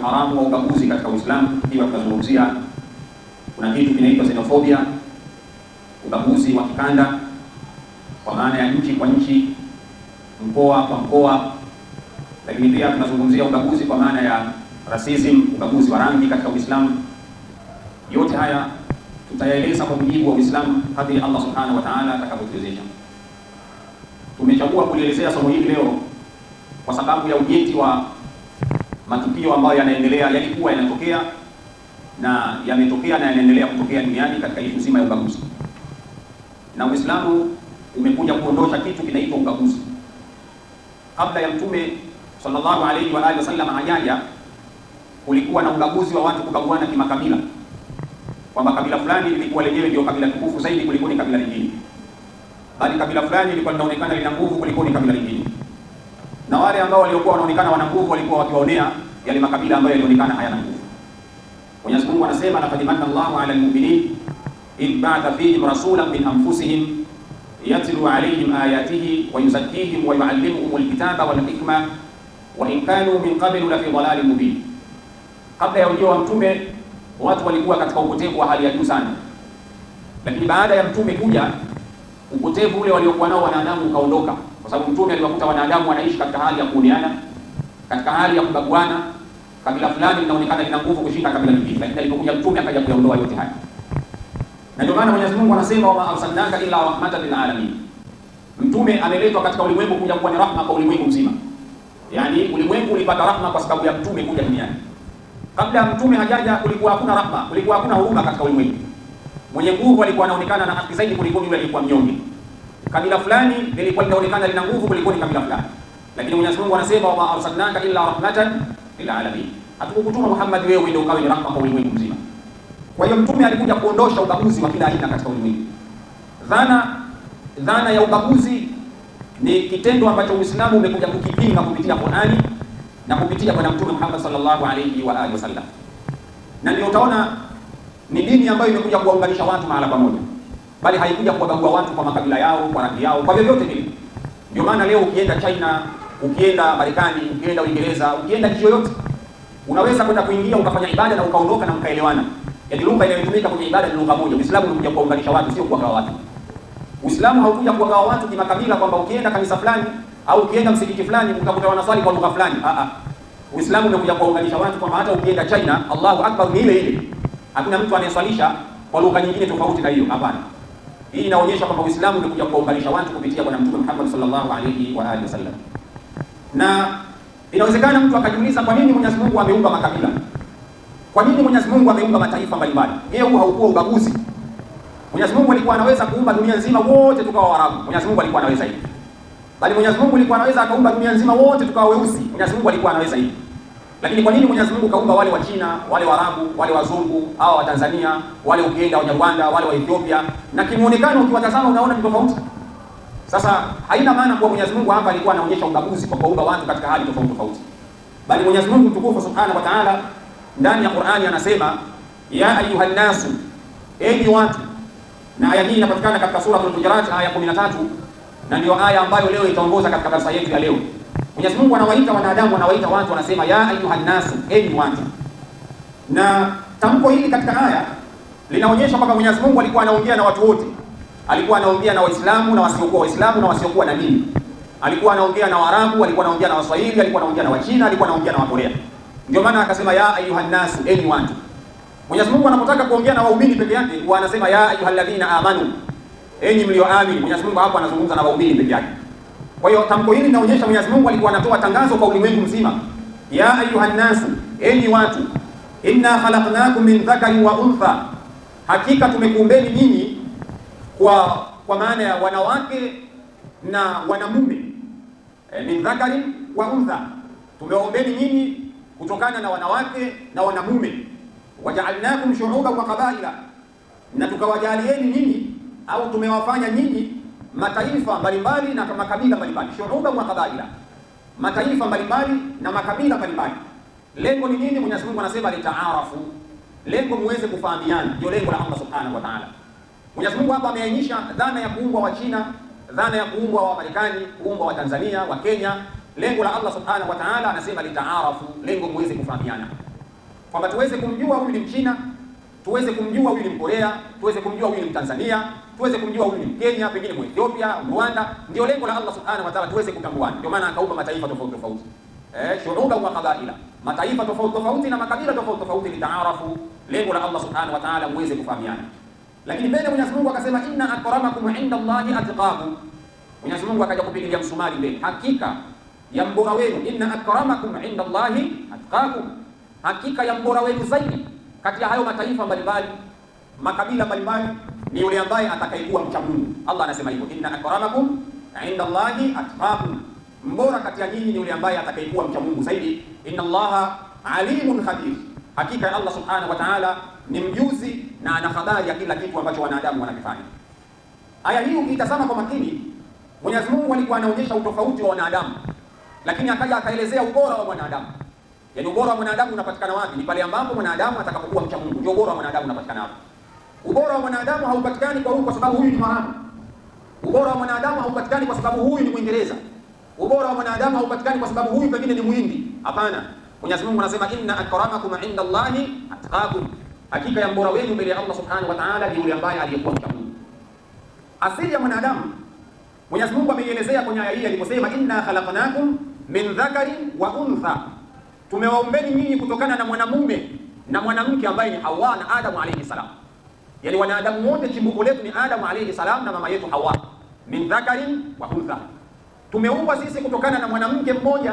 uharamu wa ubaguzi katika Uislamu, ikiwa tunazungumzia kuna kitu kinaitwa xenophobia, ubaguzi wa kikanda kwa maana ya nchi kwa nchi, mkoa kwa mkoa, lakini pia tunazungumzia ubaguzi kwa maana ya racism, ubaguzi wa rangi katika Uislamu. Yote haya tutayaeleza kwa mujibu wa Uislamu kadri Allah Subhanahu wa Ta'ala atakapotuwezesha. Tumechagua kulielezea somo hili leo kwa sababu ya ujeti wa matukio ambayo yanaendelea, yalikuwa yanatokea na yametokea na yanaendelea kutokea duniani katika hii nzima ya ubaguzi. Na Uislamu umekuja kuondosha kitu kinaitwa ubaguzi. Kabla ya Mtume sallallahu alayhi wa alihi wasallam hajaja, kulikuwa na ubaguzi wa watu kubaguana kimakabila, kwamba kabila fulani lilikuwa lenyewe ndio kabila tukufu zaidi kuliko ni kabila lingine, bali kabila fulani lilikuwa linaonekana lina nguvu kuliko ni kabila lingine, na wale ambao waliokuwa wanaonekana wana nguvu walikuwa wakiwaonea yale makabila ambayo yalionekana hayana nguvu. Mwenyezi Mungu anasema, laqad manna Allahu 'ala al-mu'minin idh ba'atha fihim rasulan min anfusihim yatlu 'alayhim ayatihi wa yuzakkihim wa yu'allimuhum al-kitaba wal hikma wa in kanu min qablu la fi dhalalin mubin. Kabla ya ujio wa Mtume watu walikuwa katika upotevu wa hali ya juu sana, lakini baada ya Mtume kuja, upotevu ule waliokuwa nao wanadamu ukaondoka, kwa sababu Mtume aliwakuta wanadamu wanaishi katika hali ya kuoneana, katika hali ya kubaguana. Kabila fulani linaonekana lina nguvu kushinda kabila lingine, lakini alipokuja Mtume akaja kuyaondoa yote haya. Na ndio maana Mwenyezi Mungu anasema, wa ma arsalnaka illa rahmatan lil alamin. Mtume ameletwa katika ulimwengu kuja kuwa ni rahma kwa ulimwengu mzima. Yaani ulimwengu ulipata rahma kwa sababu ya Mtume kuja duniani. Kabla ya Mtume hajaja kulikuwa hakuna rahma, kulikuwa hakuna huruma katika ulimwengu. Mwenye nguvu alikuwa anaonekana na haki zaidi kuliko yule aliyekuwa mnyonge. Kabila fulani lilikuwa linaonekana lina nguvu kuliko ni kabila fulani. Lakini Mwenyezi Mungu anasema, wa ma arsalnaka illa rahmatan lil alamin. Hatukukutuma Muhammad wewe ndio ukawe ni rahma kwa ulimwengu mzima. Kwa hiyo Mtume alikuja kuondosha ubaguzi wa kila aina katika ulimwengu. Dhana ya ubaguzi ni kitendo ambacho Uislamu umekuja kukipinga kupitia Qur'ani na kupitia Bwana Mtume Muhammad sallallahu alayhi wa alihi wasallam. Na ndio utaona ni dini ambayo imekuja kuwaunganisha watu mahala pamoja, bali haikuja kuwabagua watu kwa makabila yao, kwa rangi yao, kwa vyovyote vile. Ndio maana leo ukienda China, ukienda Marekani, ukienda Uingereza, ukienda nchi yoyote, unaweza kwenda kuingia ukafanya ibada na ukaondoka na mkaelewana. Yaani lugha inayotumika kwenye ibada ni lugha moja. Uislamu unakuja kuwaunganisha watu, sio kuwagawa watu. Uislamu haukuja kuwagawa watu kimakabila, kwamba ukienda kanisa fulani au ukienda msikiti fulani utakuta wanaswali kwa lugha fulani. Uislamu umekuja kuwaunganisha watu, kwamba hata ukienda China, Allahu Akbar ni ile ile. Hakuna mtu anayeswalisha kwa lugha nyingine tofauti na hiyo. Hapana. Hii inaonyesha kwamba Uislamu umekuja kuwaunganisha watu kupitia Bwana Mtume Muhammad sallallahu alayhi wa alihi wasallam. Na inawezekana mtu akajiuliza, kwa nini Mwenyezi Mungu ameumba makabila? Kwa nini Mwenyezi Mungu ameumba mataifa mbalimbali? Yeye huo haukuwa ubaguzi. Mwenyezi Mungu alikuwa anaweza kuumba dunia nzima wote tukawa Waarabu. Mwenyezi Mungu alikuwa anaweza hivi. Bali Mwenyezi Mungu alikuwa anaweza akaumba dunia nzima wote tukawa weusi. Mwenyezi Mungu alikuwa anaweza hivi. Lakini kwa nini Mwenyezi Mungu kaumba wale wa China, wale Waarabu, wale wazungu, hao wa Tanzania, wale ukienda wa Rwanda, wale wa Ethiopia, na kimuonekano ukiwatazama unaona ni tofauti? Sasa haina maana kwa Mwenyezi Mungu hapa alikuwa anaonyesha ubaguzi kwa kuumba watu katika hali tofauti tofauti. Bali Mwenyezi Mungu mtukufu Subhanahu wa Ta'ala ndani ya Qur'ani anasema, ya ayuhan nasu, enyi watu. Na aya hii inapatikana katika sura Al-Hujurat aya 13, na ndio aya ambayo leo itaongoza katika darasa yetu ya leo. Mwenyezi Mungu anawaita wanadamu, anawaita watu, anasema ya ayuhan nasu, enyi watu. Na tamko hili katika aya linaonyesha kwamba Mwenyezi Mungu alikuwa anaongea na watu wote. Alikuwa anaongea na Waislamu na wasiokuwa Waislamu na wasiokuwa na dini. Alikuwa anaongea na Waarabu, alikuwa anaongea na Waswahili, alikuwa anaongea na Wachina, alikuwa anaongea na Wakorea. Ndio maana akasema ya ayuhan nasu, enyi watu. Mwenyezi Mungu anapotaka kuongea na waumini peke yake, huwa anasema ya ayyuhalladhina amanu, enyi mlioamini. Mwenyezi Mungu hapo anazungumza na waumini peke yake. Kwa hiyo tamko hili linaonyesha Mwenyezi Mungu alikuwa anatoa tangazo kwa ulimwengu mzima. Ya ayuhan nasu, enyi watu, inna khalaqnakum min dhakarin wa untha, hakika tumekuumbeni nyinyi kwa maana ya wanawake na wanamume. Min dhakarin wa untha, tumeumbeni nyinyi kutokana na wanawake na wanamume. Waja'alnakum shu'uban wa qabaila, na tukawajalieni nyinyi au tumewafanya nyinyi mataifa mbalimbali na makabila mbalimbali. Shu'uban wa qabaila, mataifa mbalimbali na makabila mbalimbali. Lengo ni nini? Mwenyezi Mungu anasema litaarafu, lengo muweze kufahamiana. Ndio lengo la Allah Subhanahu wa Ta'ala. Mwenyezi Mungu hapa ameainisha dhana ya kuumbwa wa China, dhana ya kuumbwa wa Marekani, kuumbwa wa Tanzania, wa Kenya. Lengo la Allah Subhanahu wa Ta'ala anasema litaarafu, lengo muweze kufahamiana. kwamba tuweze kumjua huyu ni Mchina, tuweze kumjua huyu ni Mkorea, tuweze kumjua huyu ni Mtanzania, tuweze kumjua huyu ni Mkenya, pengine Mwethiopia, Rwanda. Ndio lengo la Allah subhanahu wa ta'ala, tuweze kutambuana. Ndio maana akaumba mataifa tofauti tofauti, shuuba wa qabaila, mataifa tofauti tofauti na makabila tofauti tofauti, litaarafu. Lengo la Allah subhanahu wa ta'ala muweze kufahamiana. Lakini mbele Mwenyezi Mungu akasema inna akramakum inda Allahi atqakum. Mwenyezi Mungu akaja kupigilia msumari mbele, hakika ya mbora wenu, inna akramakum inda Allahi atqakum, hakika ya mbora wenu zaidi kati ya hayo mataifa mbalimbali, makabila mbalimbali, ni yule ambaye atakayekuwa mcha Mungu. Allah anasema hivyo, inna akramakum inda Allahi atqakum, mbora kati ya nyinyi ni yule ambaye atakayekuwa mcha Mungu zaidi. Inna Allaha alimun khabir, hakika ya Allah subhanahu wa ta'ala ni mjuzi na ana habari ya kila kitu ambacho wanadamu wanakifanya. Aya hii ukitazama kwa makini, Mwenyezi Mungu alikuwa anaonyesha utofauti wa wanadamu, lakini akaja akaelezea ubora wa mwanadamu. Yaani ubora wa mwanadamu unapatikana wapi? Ni pale ambapo mwanadamu atakapokuwa mcha Mungu, ndio ubora wa mwanadamu unapatikana hapo. Ubora wa mwanadamu haupatikani kwa sababu huyu ni Mwarabu. Ubora wa mwanadamu haupatikani kwa sababu huyu ni Mwingereza. Ubora wa mwanadamu haupatikani kwa sababu huyu pengine ni Muhindi. Hapana. Mwenyezi Mungu anasema inna akramakum inda Allahi atqakum, hakika ya mbora wenu mbele ya Allah subhanahu wa ta'ala ni yule ambaye aliyekuwa mcha Mungu. Asili ya mwanadamu Mwenyezi Mungu ameielezea kwenye aya hii aliposema inna khalaqnakum min dhakarin wa untha, tumewaumbeni nyinyi kutokana na mwanamume na mwanamke ambaye ni Hawa na Adamu alayhi salam. Yani wanadamu wote chimbuko letu ni Adamu alayhi salam na mama yetu Hawa. Min dhakarin wa untha, tumeumbwa sisi kutokana na mwanamke mmoja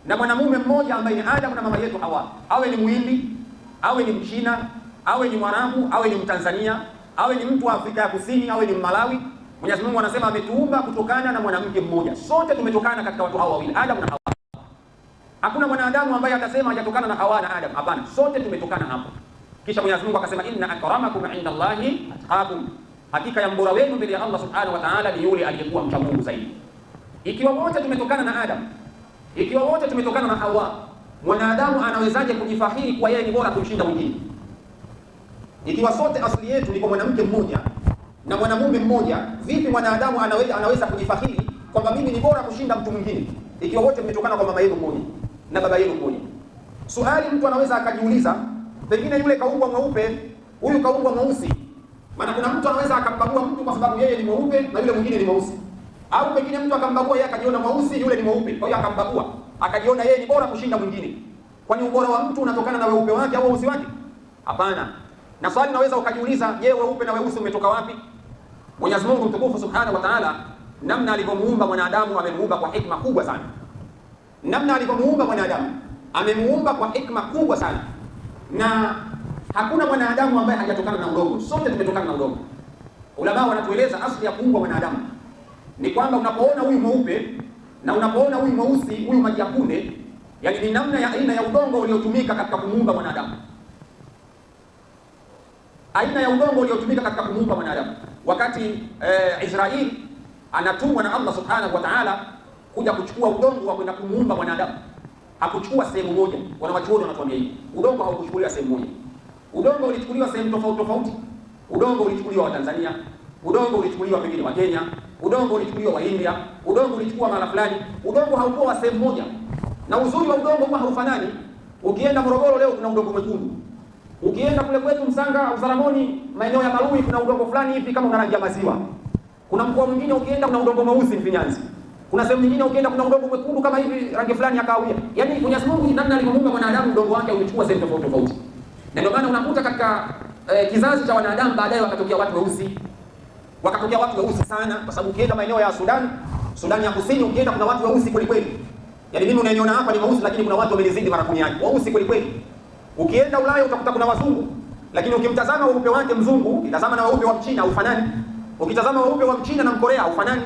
na mwanamume mmoja ambaye ni Adamu na mama yetu Hawa. Awe ni Muhindi, awe ni Mchina, awe ni Mwarabu, awe ni Mtanzania, awe ni mtu wa Afrika ya Kusini, awe ni Malawi, Mwenyezi Mungu anasema ametuumba kutokana na mwanamke mmoja. Sote tumetokana katika watu hao wawili, Adamu na Hawa. Hakuna mwanadamu ambaye atasema hajatokana na Hawa na Adam. Hapana, sote tumetokana hapo. Kisha Mwenyezi Mungu akasema inna akramakum inda Allahi atqakum, hakika ya mbora wenu mbele ya Allah subhanahu wa ta'ala ni yule aliyekuwa mcha Mungu zaidi. Ikiwa wote tumetokana na Adam, ikiwa wote tumetokana na Hawa, mwanadamu anawezaje kujifahiri kwa yeye ni bora kumshinda mwingine? Ikiwa sote asili yetu ni kwa mwanamke mmoja na mwanamume mmoja, vipi mwanadamu anaweza kujifahiri kwamba mimi ni bora kushinda mtu mwingine, ikiwa wote mmetokana kwa mama yenu mmoja na baba yenu mmoja? Swali mtu anaweza akajiuliza, pengine yule kaumbwa mweupe, huyu kaumbwa mweusi. Maana kuna mtu anaweza akambagua mtu kwa sababu yeye ni mweupe na yule mwingine ni mweusi, au pengine mtu akambagua yeye akajiona mweusi, yule ni mweupe, kwa hiyo akambagua akajiona yeye ni bora kushinda mwingine. Kwani ubora wa mtu unatokana na weupe wake au weusi wake? Hapana. Na swali unaweza ukajiuliza, je, weupe na weusi umetoka wapi? Mwenyezi Mungu mtukufu subhanahu wa ta'ala, namna alivyomuumba mwanadamu amemuumba kwa hikma kubwa sana. Namna alivyomuumba mwanadamu amemuumba kwa hikma kubwa sana, na hakuna mwanadamu ambaye hajatokana na udongo. Sote tumetokana na udongo. Ulama wanatueleza asili ya kuumbwa mwanadamu ni kwamba unapoona huyu mweupe na unapoona huyu mweusi, huyu maji ya kunde, yani ni namna ya aina ya udongo uliotumika katika kumuumba mwanadamu. Aina ya udongo uliotumika katika kumuumba mwanadamu. Wakati Israel anatumwa na Allah subhanahu wa ta'ala kuja kuchukua udongo wa kwenda kumuumba mwanadamu, hakuchukua sehemu moja. Wanawachuoni wanatuambia hivi, udongo haukuchukuliwa sehemu moja. Udongo ulichukuliwa sehemu tofauti tofauti. Udongo ulichukuliwa wa Tanzania, udongo ulichukuliwa pengine wa Kenya, udongo ulichukuliwa wa India, udongo ulichukua mahala fulani. Udongo haukuwa wa sehemu moja. Na uzuri wa udongo huwa haufanani. Ukienda Morogoro leo kuna udongo mwekundu. Ukienda kule kwetu Msanga au Zaramoni, maeneo ya Malui, kuna udongo fulani hivi kama una rangi ya maziwa. Kuna mkoa mwingine ukienda kuna udongo mweusi mfinyanzi. Kuna sehemu nyingine ukienda kuna udongo mwekundu kama hivi rangi fulani ya kahawia. Yaani Mwenyezi Mungu namna alivyomuumba mwanadamu, udongo wake ulichukua sehemu tofauti tofauti. Na ndio maana unakuta katika kizazi cha wanadamu baadaye wakatokea watu weusi. Wakatokea watu weusi sana, kwa sababu ukienda maeneo ya Sudan ya Kusini, ukienda kuna watu weusi kweli kweli. Yaani mimi unaniona hapa ni mweusi, lakini kuna watu wamelizidi mara 10 yake. Weusi kweli kweli. Ukienda Ulaya utakuta kuna wazungu, lakini ukimtazama weupe wake mzungu, ukitazama na weupe wa Mchina haufanani. Ukitazama weupe wa Mchina na Mkorea haufanani.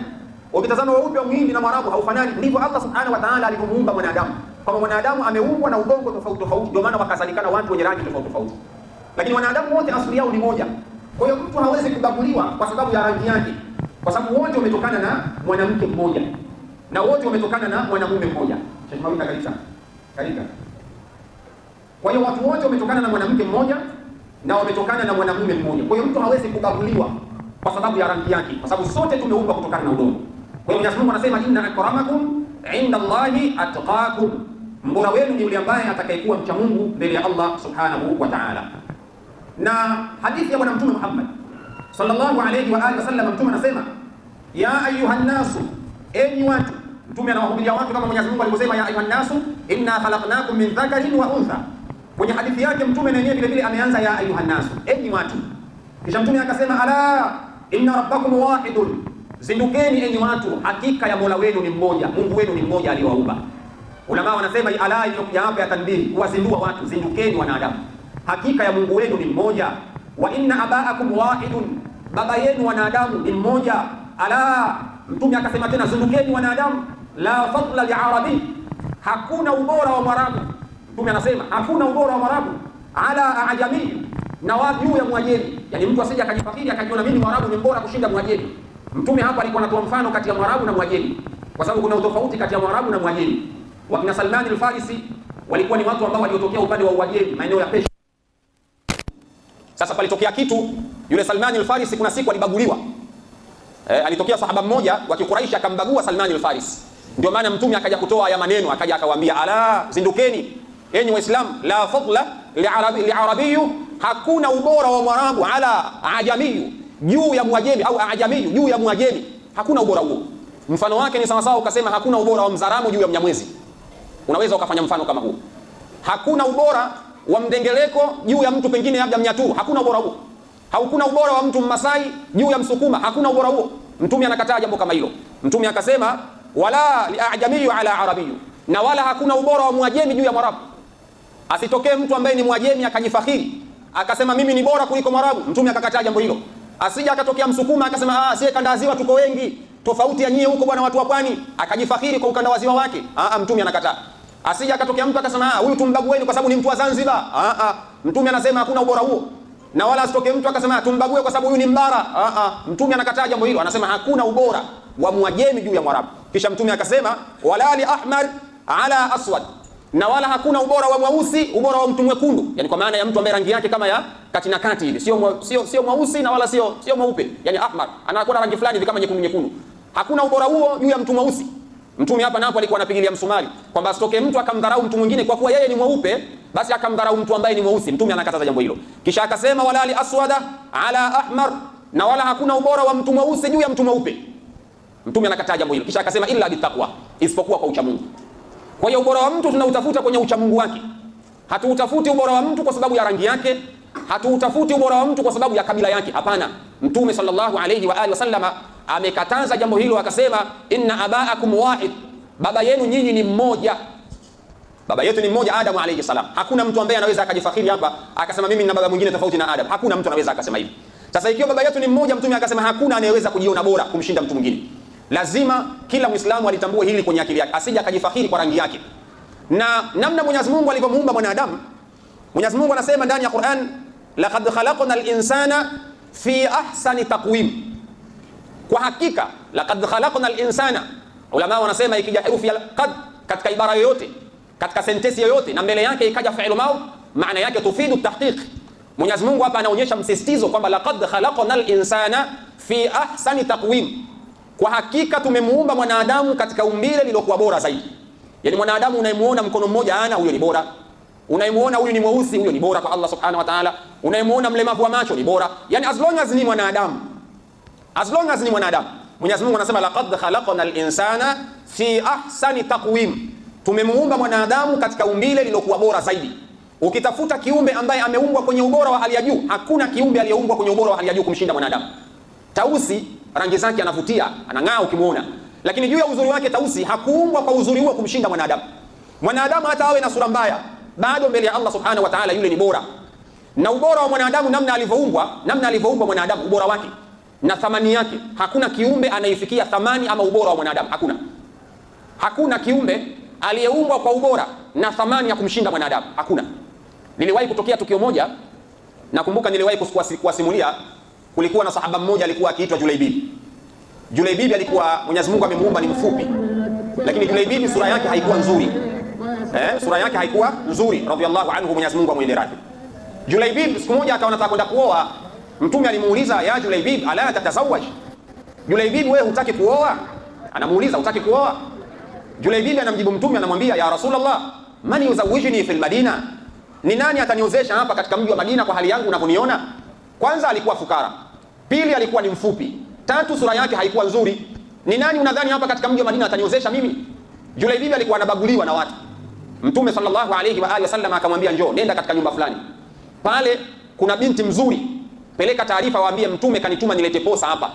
Ukitazama weupe wa Mhindi na Mwarabu haufanani. Ndivyo Allah subhanahu wa ta'ala alivyomuumba mwanadamu. Kama mwanadamu ameumbwa na udongo tofauti tofauti, ndio maana wakazalikana watu wenye rangi tofauti tofauti. Lakini wanadamu wote asili yao ni moja. Kwa hiyo mtu hawezi kubaguliwa kwa sababu ya rangi yake, kwa sababu wote wametokana na mwanamke mmoja na wote wametokana na mwanamume mmoja. Sheikh Mawita kalika. Kwa hiyo watu wote wametokana na mwanamke mmoja na wametokana na mwanamume mmoja. Kwa hiyo mtu hawezi kubaguliwa kwa sababu ya rangi yake, kwa sababu sote tumeumbwa kutokana na udongo. Kwa hiyo Mwenyezi Mungu anasema inna akramakum inda Allahi atqakum, mbora wenu ni yule ambaye atakayekuwa mcha Mungu mbele ya Allah subhanahu wa ta'ala. Na hadithi ya bwana Mtume Muhammad sallallahu alayhi wa alihi wasallam, Mtume anasema ya ayuhan nasu, enyi watu. Mtume anawahubiria watu kama Mwenyezi Mungu alivyosema ya ayuhan nasu inna khalaqnakum min dhakarin wa untha. Kwenye hadithi yake Mtume na yeye vile vile ameanza ya ayuhan nasu, enyi watu. Kisha Mtume akasema ala inna rabbakum wahidun, zindukeni enyi watu, hakika ya Mola wenu ni mmoja, Mungu wenu ni mmoja aliyewaumba. Ulama wanasema ala iliyokuja hapa ya tanbihi, kuwazindua watu, zindukeni wanadamu, hakika ya Mungu wenu ni mmoja. Wa inna abaakum wahidun, baba yenu wanadamu ni mmoja. Ala, Mtume akasema tena zindukeni wanadamu, la fadla li arabi, hakuna ubora wa Mwarabu. Mtume anasema hakuna ubora wa Mwarabu ala ajami, na juu ya Mwajemi. Yani mtu asije akajifakiri akajiona mimi Mwarabu ni bora kushinda Mwajemi. Mtume hapa alikuwa anatoa mfano kati ya Mwarabu na Mwajemi, kwa sababu kuna utofauti kati ya Mwarabu na Mwajemi. Wakina Salman al-Farisi walikuwa ni watu ambao waliotokea upande wa Uajemi, maeneo ya Persia. Sasa palitokea kitu, yule Salman al-Farisi kuna siku alibaguliwa. Alitokea sahaba mmoja wa Quraish akambagua Salman al-Farisi. Ndio maana Mtume akaja kutoa haya maneno, akaja akawaambia ala zindukeni enyi Waislamu, la fadla li arabiyu, hakuna ubora wa Mwarabu ala ajamiyu, juu ya Mwajemi, au ajamiyu juu ya Mwajemi, hakuna ubora huo. Mfano wake ni sawa sawa ukasema hakuna ubora wa Mzaramu juu ya Mnyamwezi. Unaweza ukafanya mfano kama huo. Hakuna ubora wa Mdengeleko juu ya mtu pengine labda Mnyaturu, hakuna ubora huo. Hakuna ubora wa mtu Mmasai juu ya Msukuma, hakuna ubora huo. Mtume anakataa jambo kama hilo. Mtume akasema wala li ajamiyu ala arabiyu, na wala hakuna ubora wa Mwajemi juu ya Mwarabu. Asitokee mtu ambaye ni Mwajemi akajifakhiri akasema mimi ni bora kuliko Mwarabu. Mtume akakataa jambo hilo. Asije akatokea Msukuma akasema sie kanda ziwa tuko wengi tofauti ya nyie huko bwana watu wa pwani, akajifakhiri kwa ukanda wa ziwa wake. Mtume anakataa. Asije akatokea mtu akasema huyu tumbagueni kwa sababu ni mtu wa Zanzibar. Mtume anasema hakuna ubora huo. Na wala asitokee mtu akasema tumbague kwa sababu huyu ni Mbara. Mtume anakataa jambo hilo. Anasema hakuna ubora wa Mwajemi juu ya Mwarabu. Kisha Mtume akasema wala li ahmar ala aswad, na wala hakuna ubora wa mweusi ubora wa mtu mwekundu, yani kwa maana ya mtu ambaye rangi yake kama ya kati na kati hivi, sio mweusi na wala sio mweupe, yani ahmar, anakuwa rangi fulani hivi kama nyekundu nyekundu. Hakuna ubora huo juu ya mtu mweusi. Mtume hapa napo alikuwa anapigilia msumari kwamba asitoke mtu akamdharau mtu mwingine kwa kuwa yeye ni mweupe, basi akamdharau mtu ambaye ni mweusi. Mtume anakataza jambo hilo. Kisha akasema wala li aswada ala ahmar, na wala hakuna ubora wa mtu mweusi juu ya mtu mweupe. Mtume anakataa jambo hilo. Kisha akasema illa bitaqwa, isipokuwa kwa ucha Mungu. Kwa hiyo ubora wa mtu tunautafuta kwenye ucha Mungu wake. Hatuutafuti ubora wa mtu kwa sababu ya rangi yake, hatuutafuti ubora wa mtu kwa sababu ya kabila yake. Hapana. Mtume sallallahu alayhi wa alihi wasallama amekataza jambo hilo, akasema inna abaakum wahid, baba yenu nyinyi ni mmoja. Baba yetu ni mmoja, Adamu alayhi salam. Hakuna mtu ambaye anaweza akajifakhiri hapa akasema mimi nina baba mwingine tofauti na Adam. Hakuna mtu anaweza akasema hivyo. Sasa ikiwa baba yetu ni mmoja, Mtume akasema hakuna anayeweza kujiona bora kumshinda mtu mwingine. Lazima kila Muislamu alitambue hili kwenye akili yake, asije akajifakhiri kwa rangi yake. Na namna Mwenyezi Mungu alivyomuumba mwanadamu, Mwenyezi Mungu anasema ndani ya Qur'an, laqad khalaqna al-insana fi ahsani taqwim. Kwa hakika laqad khalaqna al-insana, ulama wanasema ikija herufi ya qad katika ibara yoyote, katika sentensi yoyote na mbele yake ikaja fi'il madhi, maana yake tufidu tahqiq. Mwenyezi Mungu hapa anaonyesha msisitizo kwamba laqad khalaqna al-insana fi ahsani taqwim. Kwa hakika tumemuumba mwanadamu katika umbile lilokuwa bora zaidi. Yani mwanadamu unayemuona mkono mmoja ana, huyo ni bora. Unayemuona huyu ni mweusi, huyo ni bora kwa Allah subhanahu wa ta'ala. Unayemuona mlemavu wa macho ni bora. Yani as long as ni mwanadamu. As long as ni mwanadamu. Mwenyezi Mungu anasema laqad khalaqna al-insana fi ahsani taqwim. Tumemuumba mwanadamu katika umbile lilokuwa bora zaidi. Ukitafuta kiumbe ambaye ameumbwa kwenye ubora wa hali ya juu, hakuna kiumbe aliyeumbwa kwenye ubora wa hali ya juu kumshinda mwanadamu. Tausi rangi zake anavutia, anang'aa ukimuona. Lakini juu ya uzuri wake Tausi hakuumbwa kwa uzuri huo kumshinda mwanadamu. Mwanadamu hata awe na sura mbaya, bado mbele ya Allah subhanahu wa ta'ala yule ni bora. Na ubora wa mwanadamu namna alivyoumbwa mwanadamu, ubora wake na thamani yake, hakuna kiumbe anayefikia thamani ama ubora wa mwanadamu. Hakuna kiumbe aliyeumbwa kwa ubora na thamani ya kumshinda mwanadamu. Hakuna. Niliwahi kutokea tukio moja, nakumbuka niliwahi kuwasimulia. Kulikuwa na sahaba mmoja alikuwa akiitwa Julaibib. Julaibib alikuwa Mwenyezi Mungu amemuumba ni mfupi, lakini Julaibib sura yake haikuwa nzuri. Sura yake haikuwa nzuri, radhiallahu anhu, Mwenyezi Mungu amwende radhi. Julaibib siku moja akawa anataka kwenda kuoa. Mtume alimuuliza, ya Julaibib ala tatazawaj, Julaibib wewe hutaki kuoa? Anamuuliza hutaki kuoa? Julaibib anamjibu Mtume, anamwambia ya Rasulullah man yuzawijni fil Madina, ni nani ataniozesha hapa katika mji wa Madina kwa hali yangu unavyoniona? Kwanza alikuwa fukara, pili alikuwa ni mfupi, tatu sura yake haikuwa nzuri. Ni nani unadhani hapa katika mji wa Madina ataniozesha mimi? Julaibibi alikuwa anabaguliwa na watu. Mtume sallallahu alayhi wa alihi wasallam akamwambia, njoo nenda katika nyumba fulani, pale kuna binti mzuri, peleka taarifa waambie Mtume kanituma nilete posa hapa,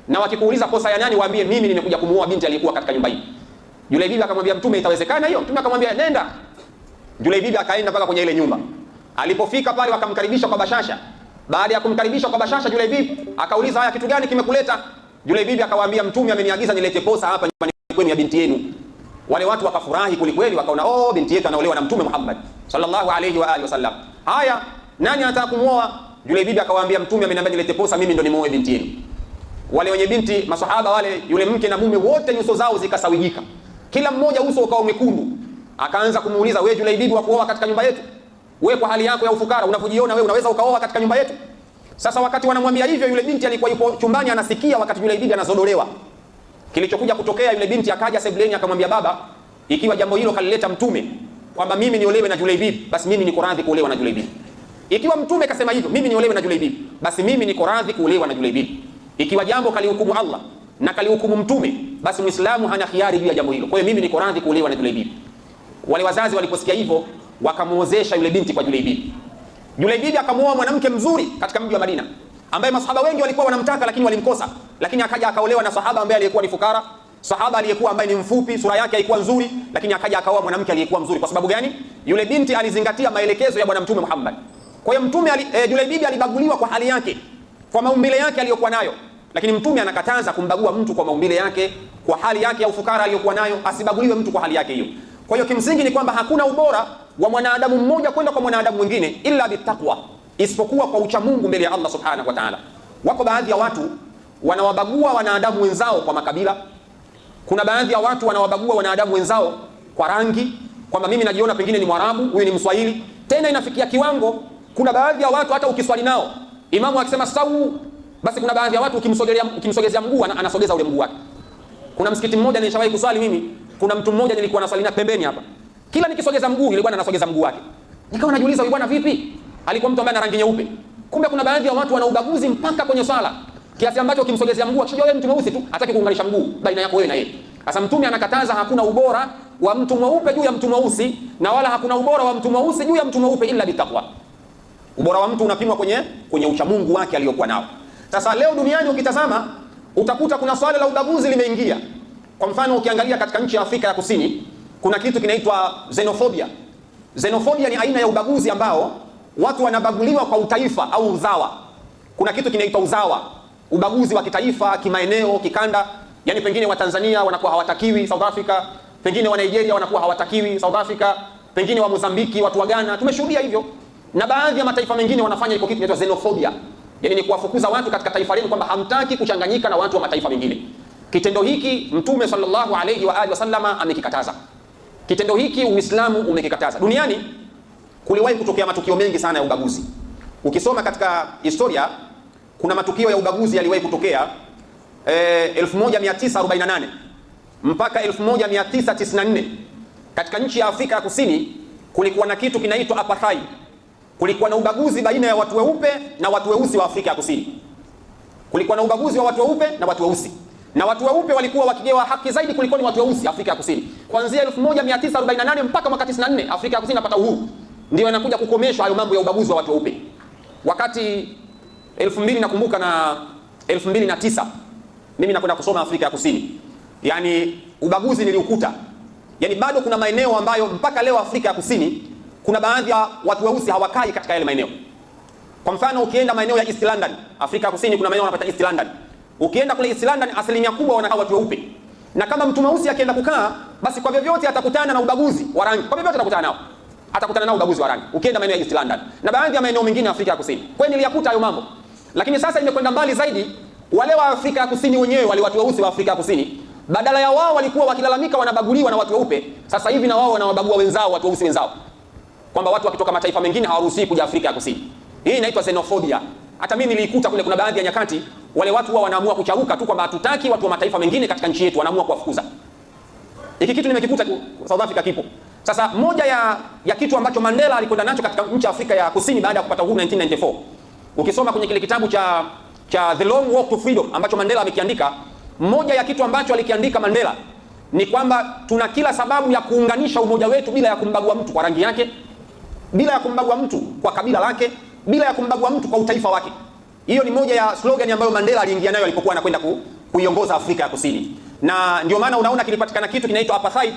na wakikuuliza posa ya nani waambie mimi nimekuja kumuoa binti aliyekuwa katika nyumba hii. Julaibibi akamwambia Mtume, itawezekana hiyo? Mtume akamwambia nenda. Julaibibi akaenda mpaka kwenye ile nyumba. Alipofika pale wakamkaribisha kwa bashasha. Baada ya kumkaribisha kwa bashasha, Julaibibi akauliza, haya, kitu gani kimekuleta? Julaibibi akawaambia, Mtume ameniagiza nilete posa hapa nyumbani kwenu ya binti yenu. Wale watu wakafurahi kweli, wakaona binti yetu anaolewa na Mtume Muhammad sallallahu alayhi wa alihi wasallam. Haya, nani anataka kumuoa? Julaibibi akawaambia, Mtume ameniambia nilete posa, mimi ndo nimuoe binti yenu. Wale wenye binti masahaba wale, yule mke na mume wote nyuso zao zikasawijika, kila mmoja uso ukawa mwekundu. Akaanza kumuuliza, wewe Julaibibi wa kuoa katika nyumba yetu? Wewe kwa hali yako ya ufukara unavyojiona wewe unaweza ukaoa katika nyumba yetu? Sasa wakati wanamwambia hivyo, yule binti alikuwa yupo chumbani anasikia wakati Julaibibi anazodolewa. Kilichokuja kutokea, yule binti akaja sebuleni akamwambia, baba, ikiwa jambo hilo kalileta Mtume kwamba mimi niolewe na Julaibibi, basi mimi niko radhi kuolewa na Julaibibi. Ikiwa Mtume kasema hivyo, mimi niolewe na Julaibibi, basi mimi niko radhi kuolewa na Julaibibi. Ikiwa jambo kalihukumu Allah na kalihukumu Mtume, basi Muislamu hana khiari juu ya jambo hilo. Kwa hiyo mimi niko radhi kuolewa na Julaibibi. Wale wazazi waliposikia hivyo, wakamuozesha yule binti kwa Julaibibi. Julaibibi akamuoa mwanamke mzuri katika mji wa Madina, ambaye masahaba wengi walikuwa wanamtaka lakini walimkosa, lakini akaja akaolewa na sahaba ambaye aliyekuwa ni fukara, sahaba aliyekuwa ambaye ni mfupi, sura yake haikuwa nzuri, lakini akaja akaoa mwanamke aliyekuwa mzuri. Kwa sababu gani? Yule binti alizingatia maelekezo ya bwana Mtume Muhammad. Kwa hiyo Julaibibi alibaguliwa kwa hali yake, kwa maumbile yake aliyokuwa nayo, lakini Mtume anakataza kumbagua mtu kwa maumbile yake, kwa hali yake ya ufukara aliyokuwa nayo, asibaguliwe mtu kwa hali yake hiyo. Kwa hiyo kimsingi ni kwamba hakuna ubora wa mwanadamu mmoja kwenda kwa mwanadamu mwingine illa bitaqwa, isipokuwa kwa ucha Mungu mbele ya Allah subhanahu wa ta'ala. Wako baadhi ya watu wanawabagua wanadamu wenzao kwa makabila. Kuna baadhi ya watu wanawabagua wanadamu wenzao kwa rangi, kwamba mimi najiona pengine ni Mwarabu, huyu ni Mswahili. Tena inafikia kiwango, kuna baadhi ya watu hata ukiswali nao, imamu akisema sawu, basi kuna baadhi ya watu ukimsogezea mguu anasogeza ule mguu wake. Kuna msikiti mmoja nilishawahi kuswali mimi, kuna mtu mmoja nilikuwa naswali na pembeni hapa, kila nikisogeza mguu yule bwana anasogeza mguu wake. Nikawa najiuliza, huyu bwana vipi? Alikuwa mtu ambaye ana rangi nyeupe. Kumbe kuna baadhi ya watu wana ubaguzi mpaka kwenye swala, kiasi ambacho ukimsogezea mguu, akishajua wewe mtu mweusi tu hataki kuunganisha mguu baina yako wewe na yeye. Sasa Mtume anakataza, hakuna ubora wa mtu mweupe juu ya mtu mweusi, na wala hakuna ubora wa mtu mweusi juu ya mtu mweupe illa bitaqwa. Ubora wa mtu unapimwa kwenye uchamungu wake aliyokuwa nao. Sasa leo duniani ukitazama, utakuta kuna swala la ubaguzi limeingia. Kwa mfano, ukiangalia katika nchi ya Afrika ya Kusini, kuna kitu kinaitwa xenophobia. Xenophobia ni aina ya ubaguzi ambao watu wanabaguliwa kwa utaifa au uzawa. Kuna kitu kinaitwa uzawa, ubaguzi wa kitaifa, kimaeneo, kikanda. Yani pengine wa Tanzania wanakuwa hawatakiwi South Africa, pengine wa Nigeria wanakuwa hawatakiwi South Africa, pengine wa Mozambiki, watu wa Ghana. Tumeshuhudia hivyo. Na baadhi ya mataifa mengine wanafanya hiyo kitu kinaitwa xenophobia. Yani ni kuwafukuza watu katika taifa lenu kwamba hamtaki kuchanganyika na watu wa mataifa mengine. Kitendo hiki Mtume sallallahu alayhi wa alihi wasallama amekikataza. Kitendo hiki Uislamu umekikataza. Duniani kuliwahi kutokea matukio mengi sana ya ubaguzi. Ukisoma katika historia, kuna matukio ya ubaguzi yaliwahi kutokea 1948 mpaka 1994 katika nchi ya Afrika ya Kusini. Kulikuwa na kitu kinaitwa apartheid. Kulikuwa na ubaguzi baina ya watu weupe na watu weusi wa Afrika ya Kusini. Kulikuwa na ubaguzi wa watu weupe na watu weusi, na watu weupe walikuwa wakigewa haki zaidi kuliko ni watu weusi Afrika ya Kusini. Kuanzia 1948 mpaka mwaka 94 Afrika ya Kusini inapata uhuru, ndio inakuja kukomeshwa hayo mambo ya ubaguzi wa watu weupe. Wakati 2000 nakumbuka na 2009 mimi nakwenda kusoma Afrika ya Kusini, yani ubaguzi niliukuta. Yani bado kuna maeneo ambayo mpaka leo Afrika ya Kusini kuna baadhi ya watu weusi hawakai katika yale maeneo. Kwa mfano, ukienda maeneo ya East London, Afrika ya Kusini kuna maeneo wanapata East London. Ukienda kule East London, asilimia kubwa wanakaa watu weupe. Na kama mtu mweusi akienda kukaa, basi kwa vyovyote atakutana na ubaguzi wa rangi. Kwa vyovyote atakutana nao. Atakutana nao ubaguzi wa rangi. Ukienda maeneo ya East London na baadhi ya maeneo mengine Afrika ya Kusini. Kwa hiyo niliyakuta hayo mambo. Lakini sasa imekwenda mbali zaidi, wale wa Afrika ya Kusini wenyewe, wale watu weusi wa Afrika ya Kusini, badala ya wao walikuwa wakilalamika wanabaguliwa na watu weupe, sasa hivi na wao wanawabagua wenzao, watu weusi wenzao. Kwamba watu wakitoka mataifa mengine hawaruhusiwi kuja Afrika ya Kusini. Hii inaitwa xenophobia. Hata mimi nilikuta kule, kuna baadhi ya nyakati wale watu huwa wanaamua kucharuka tu kwamba hatutaki watu wa mataifa mengine katika nchi yetu, wanaamua kuwafukuza. Hiki kitu nimekikuta South Africa kipo. Sasa moja ya kitu ambacho Mandela alikwenda nacho katika nchi ya Afrika ya Kusini baada ya kupata uhuru 1994, ukisoma kwenye kile kitabu cha The Long Walk to Freedom ambacho Mandela amekiandika, moja ya kitu ambacho alikiandika Mandela ni kwamba tuna kila sababu ya kuunganisha umoja wetu bila ya kumbagua mtu kwa rangi yake, bila ya kumbagua mtu kwa kabila lake, bila ya kumbagua mtu kwa utaifa wake. Hiyo ni moja ya slogan ambayo Mandela aliingia nayo alipokuwa anakwenda kuiongoza Afrika ya Kusini. Na ndio maana unaona kilipatikana kitu kinaitwa apartheid,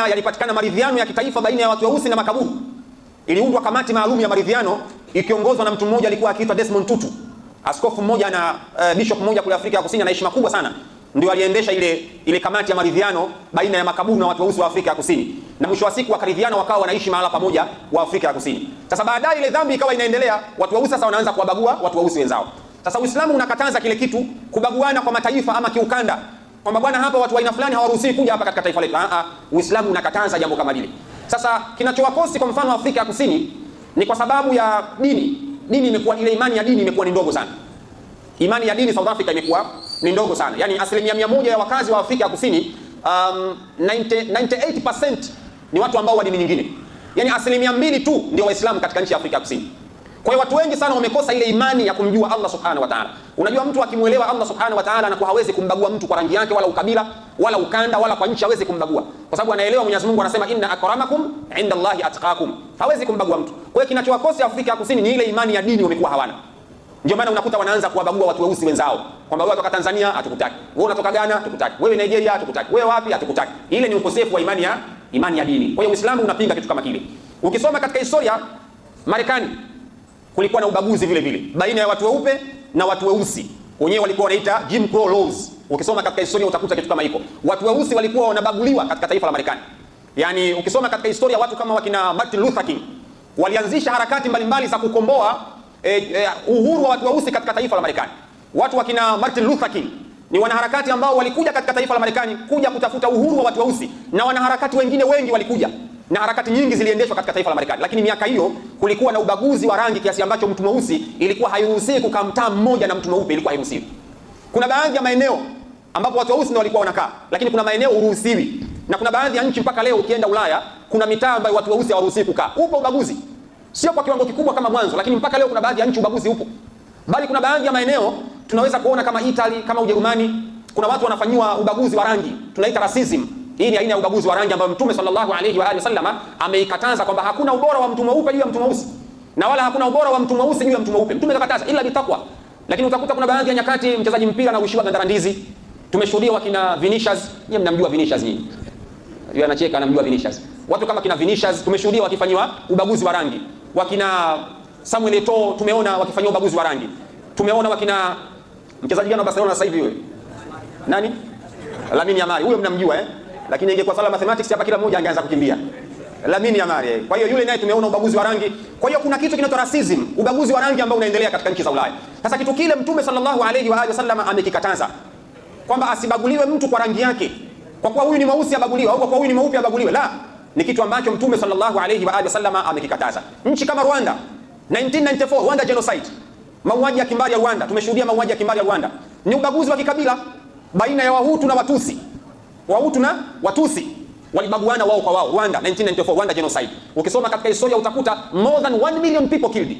yalipatikana maridhiano ya kitaifa baina ya watu weusi na makaburu. Iliundwa kamati maalum ya maridhiano ikiongozwa na mtu mmoja alikuwa akiitwa Desmond Tutu. Askofu mmoja na bishop mmoja kule Afrika ya Kusini ana heshima kubwa sana. Ndio aliendesha ile kamati ya maridhiano baina ya makaburu na watu weusi wa Afrika ya Kusini. Na mwisho wa siku wakaridhiana, wakawa wanaishi mahala pamoja wa Afrika ya Kusini. Sasa baadaye ile dhambi ikawa inaendelea, watu weusi sasa wanaanza kuwabagua watu weusi wenzao. Sasa Uislamu unakataza kile kitu, kubaguana kwa mataifa ama kiukanda. Kwamba bwana, hapa watu wa aina fulani hawaruhusiwi kuja hapa katika taifa letu. Uislamu unakataza jambo kama lile. Sasa kinachowakosi kwa mfano Afrika ya Kusini ni kwa sababu ya dini. Dini imekuwa, ile imani ya dini imekuwa ni ndogo sana. Imani ya dini South Africa imekuwa ni ndogo sana. Yaani 100% ya wakazi wa Afrika ya Kusini 98% ni watu ambao wa dini nyingine. Yaani 2% tu ndio Waislamu katika nchi ya Afrika ya Kusini. Kwa hiyo watu wengi sana wamekosa ile imani ya kumjua Allah Subhanahu wa Ta'ala. Unajua mtu akimuelewa Allah Subhanahu wa Ta'ala anakuwa hawezi kumbagua mtu kwa rangi yake wala ukabila wala ukanda wala kwa nchi, hawezi kumbagua. Kwa sababu anaelewa Mwenyezi Mungu anasema inna akramakum inda Allahi atqakum. Hawezi kumbagua mtu. Kwa hiyo kinachowakosa Afrika ya Kusini ni ile imani ya dini wamekuwa hawana. Ndio maana unakuta wanaanza kuwabagua watu weusi wenzao. Kwamba wewe unatoka Tanzania hatukutaki. Wewe unatoka Ghana hatukutaki. Wewe Nigeria hatukutaki. Wewe wapi hatukutaki. Ile ni ukosefu wa imani ya dini. Kwa hiyo Uislamu unapinga kitu kama kile. Ukisoma katika historia Marekani kulikuwa na ubaguzi vile vile baina ya watu weupe na watu weusi. Wenyewe walikuwa wanaita Jim Crow laws. Ukisoma katika historia utakuta kitu kama hiko. Watu weusi walikuwa wanabaguliwa katika taifa la Marekani. Yaani ukisoma katika historia watu kama wakina Martin Luther King walianzisha harakati mbalimbali za kukomboa uhuru wa watu weusi katika taifa la Marekani. Watu wakina Martin Luther King ni wanaharakati ambao walikuja katika taifa la Marekani kuja kutafuta uhuru wa watu weusi, na wanaharakati wengine wengi walikuja na harakati nyingi ziliendeshwa katika taifa la Marekani. Lakini miaka hiyo kulikuwa na ubaguzi wa rangi kiasi ambacho mtu mweusi ilikuwa hairuhusiwi kukaa mtaa mmoja na mtu mweupe, ilikuwa hairuhusiwi. Kuna baadhi ya maeneo ambapo watu weusi ndio walikuwa wanakaa, lakini kuna maeneo uruhusiwi. Na kuna baadhi ya nchi mpaka leo ukienda Ulaya kuna mitaa ambayo watu weusi hawaruhusiwi kukaa. Upo ubaguzi. Sio kwa kiwango kikubwa kama mwanzo, lakini mpaka leo kuna baadhi ya nchi ubaguzi upo. Bali kuna baadhi ya maeneo tunaweza kuona kama Italy, kama Ujerumani, kuna watu wanafanywa ubaguzi wa rangi. Tunaita racism. Hii ni aina ya ubaguzi wa rangi ambayo Mtume sallallahu alayhi wa alihi wasallama ameikataza, kwamba hakuna ubora wa mtu mweupe juu ya mtu mweusi na wala hakuna ubora wa mtu mweusi juu ya mtu mweupe. Mtume akakataza ila bitaqwa. Lakini utakuta kuna baadhi ya nyakati mchezaji mpira anaushiwa gandarandizi. Tumeshuhudia wakina Vinicius, nyinyi mnamjua Vinicius nyinyi. Yeye anacheka, anamjua Vinicius. Watu kama kina Vinicius tumeshuhudia wakifanywa ubaguzi wa rangi. Wakina Samuel Eto'o tumeona wakifanywa ubaguzi wa rangi. Tumeona wakina mchezaji gani wa Barcelona sasa hivi yule? Nani? Lamine Yamal. Huyo mnamjua Lakini ingekuwa sala mathematics hapa kila mmoja angeanza kukimbia. Lamine Yamal. Kwa hiyo yule naye tumeona ubaguzi wa rangi. Kwa hiyo kuna kitu kinaitwa racism, ubaguzi wa rangi ambao unaendelea katika nchi za Ulaya. Sasa kitu kile Mtume sallallahu alayhi wa alihi wasallam amekikataza, kwamba asibaguliwe mtu kwa rangi yake. Kwa kuwa huyu ni mweusi abaguliwe au kwa kuwa huyu ni mweupe abaguliwe. La, ni kitu ambacho Mtume sallallahu alayhi wa alihi wasallam amekikataza. Nchi kama Rwanda 1994 Rwanda genocide. Mauaji ya kimbari ya Rwanda, tumeshuhudia mauaji ya kimbari ya Rwanda. Ni ubaguzi wa kikabila baina ya Wahutu na Watusi. Wahutu na Watusi walibaguana wao kwa wao. Rwanda 1994 Rwanda genocide. Ukisoma katika historia utakuta more than 1 million people killed.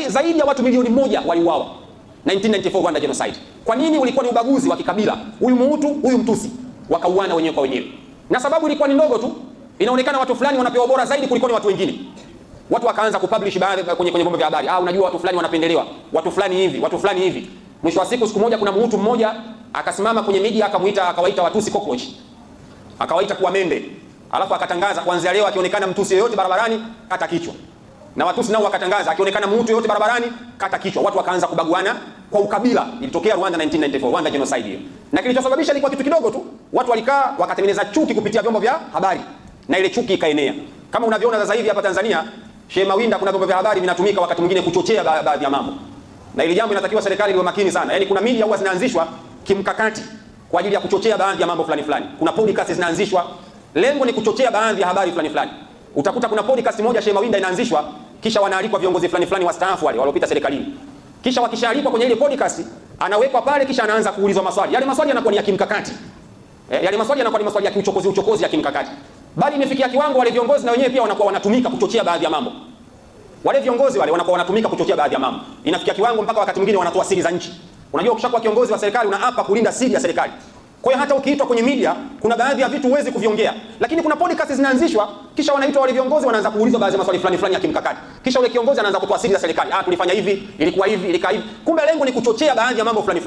Zaidi ya watu milioni 1 waliuawa 1994 Rwanda genocide. Kwa nini? Ulikuwa ni ubaguzi wa kikabila. Huyu Mhutu, huyu Mtusi, wakauana wenyewe kwa wenyewe. Na sababu ilikuwa ni ndogo tu. Inaonekana watu fulani wanapewa bora zaidi kuliko watu wengine. Watu wakaanza kupublish baadhi kwenye vyombo vya habari. Unajua watu fulani wanapendelewa. Watu fulani hivi, watu fulani hivi. Mwisho wa siku moja kuna Mhutu mmoja akasimama kwenye media akawaita Watusi cockroach. Akawaita kuwa mende. Alafu akatangaza kuanzia leo akionekana Mtusi yoyote barabarani kata kichwa. Na Watusi nao wakatangaza akionekana Mhutu yoyote barabarani kata kichwa. Watu wakaanza kubaguana kwa ukabila. Ilitokea Rwanda 1994 Rwanda genocide hiyo. Na kilichosababisha ilikuwa kitu kidogo tu. Watu walikaa wakatengeneza chuki kupitia vyombo vya habari. Na ile chuki ikaenea. Kama unavyoona sasa hivi hapa Tanzania, Sheikh Mawinda, kuna vyombo vya habari vinatumika wakati mwingine kuchochea baadhi ya mambo. Na ile jambo inatakiwa serikali iwe makini sana. Yaani kuna media huwa zinaanzishwa kimkakati kwa ajili ya kuchochea baadhi ya mambo fulani fulani. Kuna podcast zinaanzishwa, lengo ni kuchochea baadhi ya habari fulani fulani. Utakuta kuna podcast moja Sheikh Mawinda inaanzishwa, kisha wanaalikwa viongozi fulani fulani wastaafu wale waliopita serikalini. Kisha wakishaalikwa kwenye ile podcast, anawekwa pale kisha anaanza kuulizwa maswali. Yale maswali yanakuwa ni ya kimkakati. Yale maswali yanakuwa ni maswali ya kiuchokozi ya kimkakati. bali imefikia kiwango wale viongozi na wenyewe pia wanakuwa wanatumika kuchochea baadhi ya mambo. Wale viongozi wale wanakuwa wanatumika kuchochea baadhi ya mambo. Inafikia kiwango mpaka wakati mwingine wanatoa siri za nchi. Unajua ukishakuwa kiongozi wa serikali unaapa kulinda siri ya serikali. Kwa hiyo hata ukiitwa kwenye media kuna baadhi ya vitu huwezi kuviongea. Lakini kuna podcast zinaanzishwa kisha wanaitwa wale viongozi wanaanza kuulizwa baadhi ya maswali fulani ya kimkakati. Kisha ule kiongozi anaanza kutoa siri za serikali. Tulifanya hivi, ilikuwa hivi, ilikaa hivi. Kumbe lengo ni kuchochea baadhi ya mambo fulani.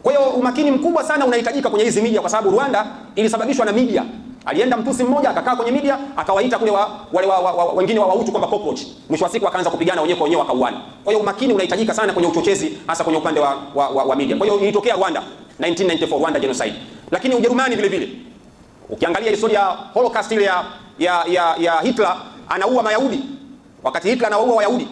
Kwa hiyo umakini mkubwa sana unahitajika kwenye hizi media, kwa sababu Rwanda ilisababishwa na media. Alienda mtusi mmoja akakaa kwenye media akawaita kule wale wengine wa Wahutu kwamba cockroach. Mwisho wa siku akaanza kupigana wenyewe kwa wenyewe wakauana. Kwa hiyo umakini unahitajika sana kwenye uchochezi, hasa kwenye upande wa media. Kwa hiyo ilitokea Rwanda 1994 Rwanda genocide. Lakini Ujerumani vile vile. Ukiangalia historia ya Holocaust ile ya Hitler anaua Mayahudi. Wakati Hitler anaua Wayahudi,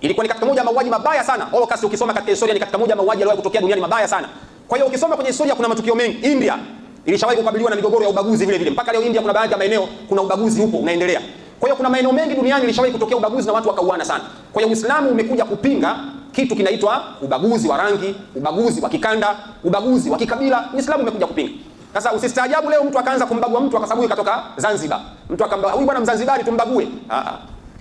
ilikuwa ni katika moja ya mauaji mabaya sana. Holocaust ukisoma katika historia ni katika moja ya mauaji yaliyowahi kutokea duniani mabaya sana. Kwa hiyo ukisoma kwenye historia kuna matukio mengi. India ilishawahi kukabiliwa na migogoro ya ubaguzi vile vile. Mpaka leo India kuna baadhi ya maeneo kuna ubaguzi huko unaendelea. Kwa hiyo kuna maeneo mengi duniani ilishawahi kutokea ubaguzi na watu wakauana sana. Kwa hiyo Uislamu umekuja kupinga kitu kinaitwa ubaguzi wa rangi, ubaguzi wa kikanda, ubaguzi wa kikabila. Uislamu umekuja kupinga. Sasa usistaajabu leo mtu akaanza kumbagua mtu kwa sababu katoka Zanzibar. Mtu akamba huyu bwana Mzanzibari tumbague.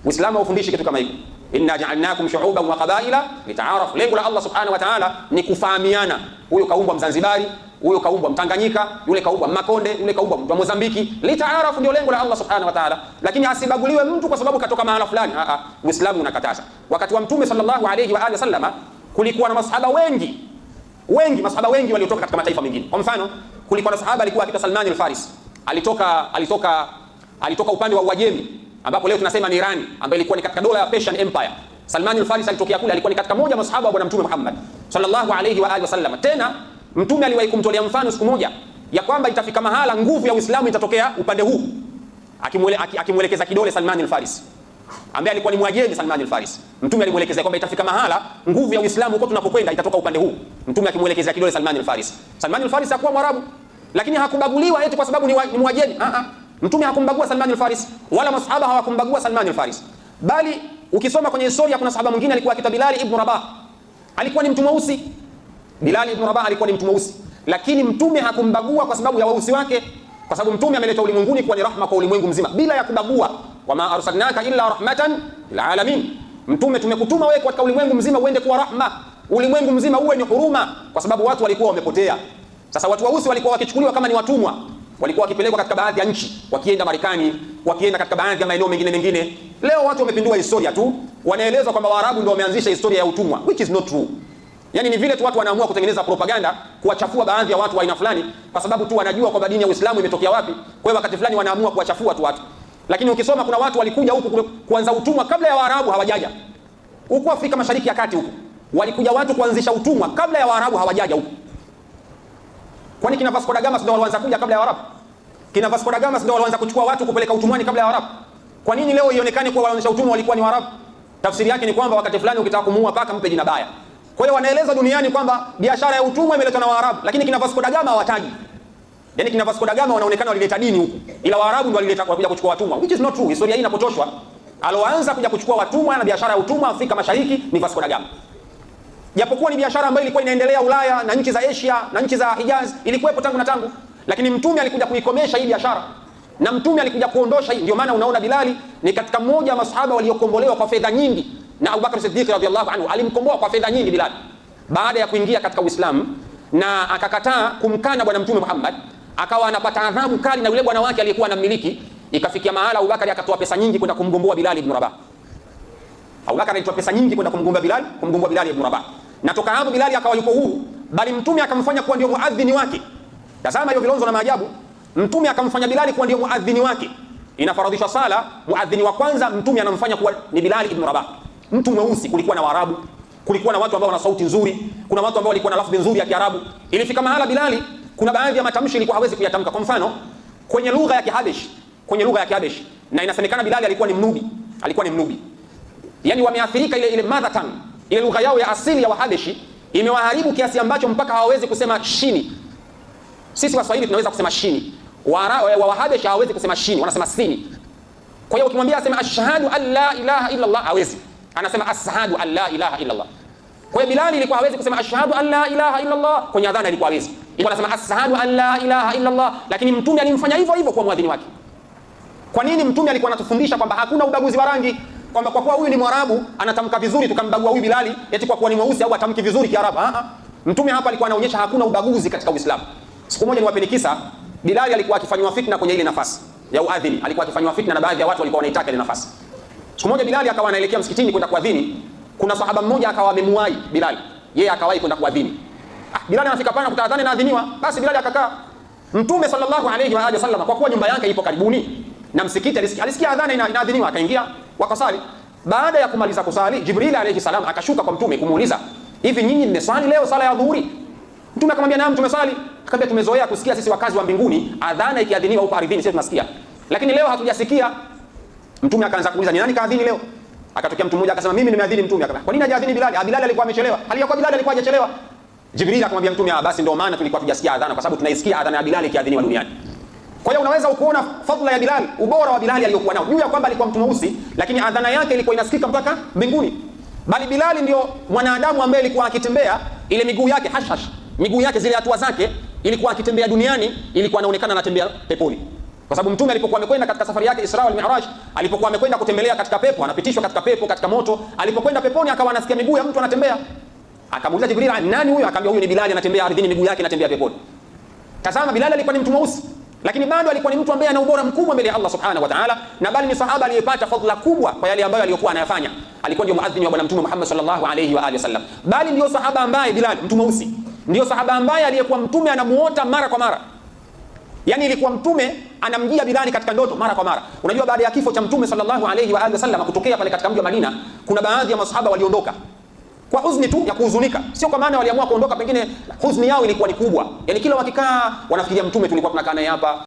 Uislamu haufundishi kitu kama hiko. Inna ja'alnakum shu'uban wa qabaila litaarafu. Lengo la Allah subhanahu wa ta'ala ni kufahamiana. Huyo kaumbwa Mzanzibari, huyo kaumbwa Mtanganyika, yule kaumbwa Makonde, yule kaumbwa mtu wa Mozambiki. Litaarafu ndio lengo la Allah subhanahu wa ta'ala. Lakini asibaguliwe mtu kwa sababu katoka mahala fulani. Uislamu unakataza. Wakati wa Mtume sallallahu alayhi wa alihi wasallama kulikuwa na masahaba masahaba wengi waliotoka katika mataifa mengine. Kwa mfano, kulikuwa na sahaba alikuwa akiitwa Salman al-Farisi. Alitoka upande wa Uajemi ambapo leo tunasema ni Iran, ambayo ilikuwa ni katika dola ya Persian Empire. Salman al-Farisi alitokea kule, alikuwa ni katika moja masahaba wa bwana Mtume Muhammad sallallahu alayhi wa alihi wasallam. Tena Mtume aliwahi kumtolea mfano siku moja ya kwamba itafika mahala nguvu ya Uislamu itatokea upande huu, akimwelekeza kidole Salman al-Farisi ambaye alikuwa ni Muajemi. Salman al-Farisi, Mtume alimwelekeza kwamba itafika mahala nguvu ya Uislamu huko tunapokwenda itatoka upande huu. Mtume akimwelekeza kidole Salman al-Farisi. Salman al-Farisi hakuwa Mwarabu, lakini hakubaguliwa eti kwa sababu ni Muajemi. Mtume hakumbagua Salman al-Farisi, wala masahaba hawakumbagua Salman al-Farisi. Bali ukisoma kwenye historia kuna sahaba mwingine alikuwa akiitwa Bilal ibn Rabah. Alikuwa ni mtu mweusi. Bilal ibn Rabah alikuwa ni mtu mweusi, lakini Mtume hakumbagua kwa sababu ya weusi wake, kwa sababu Mtume ameletwa ulimwenguni kuwa ni rahma kwa ulimwengu mzima bila ya kubagua. Wama arsalnaka illa rahmatan lil alamin. Mtume tumekutuma wewe katika ulimwengu mzima uende kuwa rahma, ulimwengu mzima uwe ni huruma, kwa sababu watu walikuwa wamepotea. Sasa watu weusi walikuwa wakichukuliwa kama ni watumwa, walikuwa wakipelekwa katika baadhi ya nchi, wakienda Marekani, wakienda katika baadhi ya maeneo mengine. Leo watu wamepindua historia tu, wanaeleza kwamba Waarabu ndio wameanzisha historia ya utumwa, which is not true. Yani ni vile tu watu wanaamua kutengeneza propaganda, kuwachafua baadhi ya watu wa aina fulani kwa sababu tu wanajua kwamba dini ya Uislamu imetokea wapi. Kwa hiyo wakati fulani wanaamua kuwachafua tu watu. Lakini ukisoma kuna watu walikuja huku kuanza utumwa kabla ya Waarabu hawajaja. Huko Afrika Mashariki ya Kati huko walikuja watu kuanzisha utumwa kabla ya Waarabu hawajaja huko. Kwani kina Vasco da Gama ndio walianza kuja kabla ya Waarabu? Kina Vasco da Gama ndio walianza kuchukua watu kupeleka utumwani kabla ya Waarabu? Kwa nini leo ionekane kuwa walianzisha utumwa walikuwa ni Waarabu? Tafsiri yake ni kwamba wakati fulani ukitaka kumuua paka mpe jina baya. Kwa hiyo wanaeleza duniani kwamba biashara ya utumwa imeletwa na Waarabu, lakini kina Vasco da Gama hawataji. Yaani kina Vasco da Gama wanaonekana walileta dini huku, ila Waarabu ndio walileta kuja kuchukua watumwa, which is not true. Historia hii inapotoshwa. Aloanza kuja kuchukua watumwa na biashara ya utumwa Afrika Mashariki ni Vasco da Gama. Japokuwa ni biashara ambayo ilikuwa inaendelea Ulaya na nchi za Asia na nchi za Hijaz, ilikuwepo tangu, lakini Mtume alikuja kuikomesha hii biashara. Na Mtume alikuja kuondosha hii. Ndio maana unaona Bilali ni katika mmoja wa masahaba waliokombolewa kwa fedha nyingi, na Abu Bakr Siddiq radhiallahu anhu alimkomboa kwa fedha nyingi Bilali baada ya kuingia katika Uislamu, na akakataa kumkana bwana Mtume Muhammad, akawa anapata adhabu kali na yule bwana wake aliyekuwa anamiliki. Ikafikia mahala Abu Bakr akatoa pesa nyingi kwenda kumgomboa Bilal ibn Rabah. Abu Bakr alitoa pesa nyingi kwenda kumgomboa Bilal ibn Rabah. Na toka hapo Bilal akawa yuko huru, bali Mtume akamfanya kuwa ndio muadhini wake. Tazama hiyo vilonzo na maajabu. Mtume akamfanya Bilal kuwa ndio muadhini wake. Inafaradhishwa sala, muadhini wa kwanza Mtume anamfanya kuwa ni Bilal ibn Rabah. Mtu mweusi. Kulikuwa na Waarabu, kulikuwa na watu ambao wana sauti nzuri, kuna watu ambao walikuwa na lafzi nzuri ya Kiarabu. Ilifika mahala Bilal kuna baadhi ya matamshi ilikuwa hawezi kuyatamka. Kwa mfano, kwenye lugha ya Kihabesh, na inasemekana Bilal alikuwa ni Mnubi. Yaani wameathirika ile mother tongue, ile lugha yao ya asili ya Wahabeshi imewaharibu kiasi ambacho mpaka hawawezi kusema shini. Sisi Waswahili tunaweza kusema shini. Wahabeshi hawawezi kusema shini, wanasema sini. Kwa hiyo ukimwambia asema ashhadu an la ilaha illa Allah hawezi. Anasema ashhadu an la ilaha illa Allah. Kwa hiyo Bilal ilikuwa hawezi kusema ashhadu an la ilaha illa Allah, kwenye adhana ilikuwa hawezi. Ilikuwa anasema ashhadu an la ilaha illa Allah, lakini Mtume alimfanya hivyo kwa muadhini wake. Kwa nini mtume alikuwa anatufundisha kwamba hakuna ubaguzi wa rangi, kwamba kwa kuwa huyu ni Mwarabu anatamka vizuri tukambagua huyu Bilali eti kwa kuwa ni mweusi au atamki vizuri Kiarabu? Mtume hapa alikuwa anaonyesha hakuna ubaguzi katika Uislamu. Siku moja niwapeni kisa, Bilali alikuwa akifanywa fitna kwenye ile nafasi ya uadhini, alikuwa akifanywa fitna na baadhi ya watu walikuwa wanaitaka ile nafasi. Siku moja Bilali akawa anaelekea msikitini kwenda kuadhini, kuna sahaba mmoja akawa amemuai Bilali, yeye akawahi kwenda kuadhini. Bilali anafika pale kuta adhani inaadhiniwa, basi Bilali akakaa. Mtume sallallahu alayhi wa alihi wasallam kwa kuwa nyumba yake ipo karibuni na msikiti, alisikia adhana inaadhiniwa, akaingia wakasali. Baada ya kumaliza kusali, Jibril alayhi salam akashuka kwa mtume kumuuliza, hivi nyinyi mmeswali leo sala ya dhuhuri? Mtume akamwambia naam, tumeswali. Akamwambia tumezoea kusikia sisi wakazi wa mbinguni adhana ikiadhiniwa huko ardhini sisi tunasikia, lakini leo hatujasikia. Mtume akaanza kuuliza ni nani kaadhini leo? Akatokea mtu mmoja akasema mimi nimeadhini. Mtume akamwambia kwa nini hajaadhini Bilali? Bilali alikuwa amechelewa. Aliyokuwa Bilali alikuwa hajachelewa. Jibril akamwambia mtume, basi ndio maana tulikuwa tujasikia adhana, kwa sababu tunaisikia adhana ya Bilali ikiadhiniwa duniani. Kwa hiyo unaweza kuona fadhila ya Bilal, ubora wa Bilali aliyokuwa nao, juu ya kwamba alikuwa mtu mweusi, lakini adhana yake ilikuwa inasikika mpaka mbinguni. Bali Bilali ndio mwanadamu ambaye alikuwa akitembea, ile miguu yake hashash, miguu yake zile hatua zake, ilikuwa akitembea duniani, ilikuwa anaonekana anatembea peponi. Kwa sababu mtume alipokuwa amekwenda katika safari yake Isra wal Mi'raj, alipokuwa amekwenda kutembelea katika pepo, anapitishwa katika pepo, katika moto, alipokwenda peponi akawa anasikia miguu ya mtu anatembea. Akamuuliza Jibril, nani huyo? Akamwambia huyu ni Bilali, anatembea ardhini, miguu yake inatembea peponi. Tazama, Bilali alikuwa ni mtu mweusi, lakini bado alikuwa ni mtu ambaye ana ubora mkubwa mbele ya Allah subhanahu wa ta'ala, na bali ni sahaba aliyepata fadhila kubwa kwa yale ambayo aliyokuwa anayafanya. Alikuwa ndio muadhini wa bwana mtume Muhammad sallallahu alayhi wa alihi wasallam, bali ndio sahaba ambaye Bilal, mtu mweusi, ndio sahaba ambaye aliyekuwa mtume anamuota mara kwa mara. Yani ilikuwa mtume anamjia Bilali katika ndoto mara kwa mara. Unajua, baada ya kifo cha mtume sallallahu alayhi wa alihi wasallam kutokea pale katika mji wa Madina, kuna baadhi ya masahaba waliondoka kwa huzuni tu ya kuhuzunika, sio kwa maana waliamua kuondoka, pengine huzuni yao ilikuwa ni kubwa. Yani kila wakikaa wanafikiria mtume tulikuwa tunakaa naye hapa,